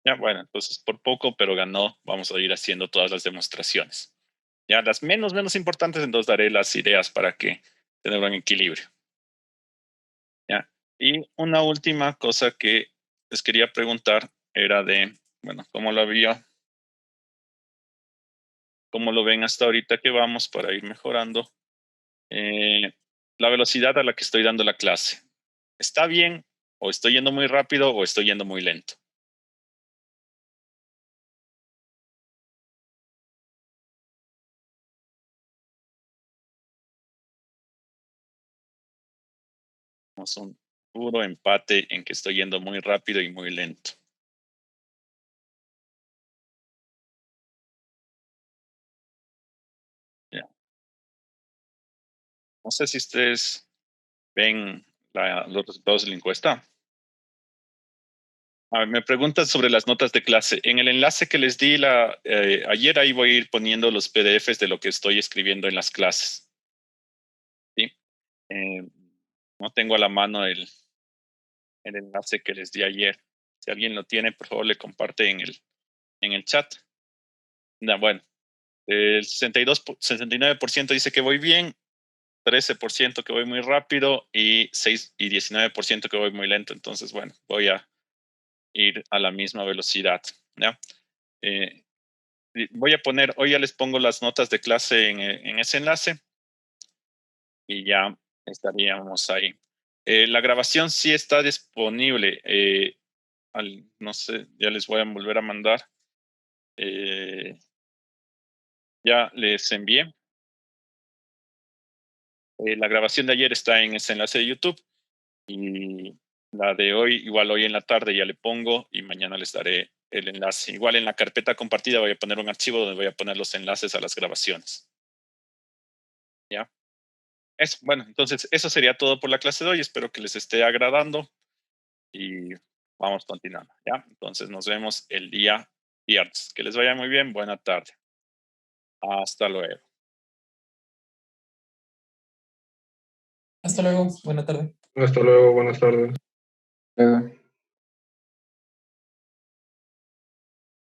Ya, bueno, entonces por poco, pero ganó. Vamos a ir haciendo todas las demostraciones. Ya, las menos importantes, entonces daré las ideas para que tengan un equilibrio. Ya. Y una última cosa que les quería preguntar era de, bueno, ¿cómo lo vio? ¿Cómo lo ven hasta ahorita que vamos para ir mejorando? La velocidad a la que estoy dando la clase. ¿Está bien? ¿O estoy yendo muy rápido o estoy yendo muy lento? Tenemos un puro empate en que estoy yendo muy rápido y muy lento. Ya. No sé si ustedes ven los resultados de la encuesta. A ver, me preguntan sobre las notas de clase. En el enlace que les di ayer, ahí voy a ir poniendo los PDFs de lo que estoy escribiendo en las clases. ¿Sí? No tengo a la mano el enlace que les di ayer. Si alguien lo tiene, por favor, le comparte en el chat. Bueno, el 69% dice que voy bien, 13% que voy muy rápido y 19% que voy muy lento. Entonces, bueno, voy a ir a la misma velocidad. ¿Ya? Voy a poner, hoy ya les pongo las notas de clase en ese enlace y ya estaríamos ahí. La grabación sí está disponible. No sé, ya les voy a volver a mandar. Ya les envié. La grabación de ayer está en ese enlace de YouTube y la de hoy, igual hoy en la tarde ya le pongo y mañana les daré el enlace. Igual en la carpeta compartida voy a poner un archivo donde voy a poner los enlaces a las grabaciones. ¿Ya? Eso, bueno, entonces eso sería todo por la clase de hoy. Espero que les esté agradando y vamos continuando. ¿Ya? Entonces nos vemos el día viernes. Que les vaya muy bien. Buena tarde. Hasta luego. Hasta luego. Buena tarde. Hasta luego, buenas tardes. Luego.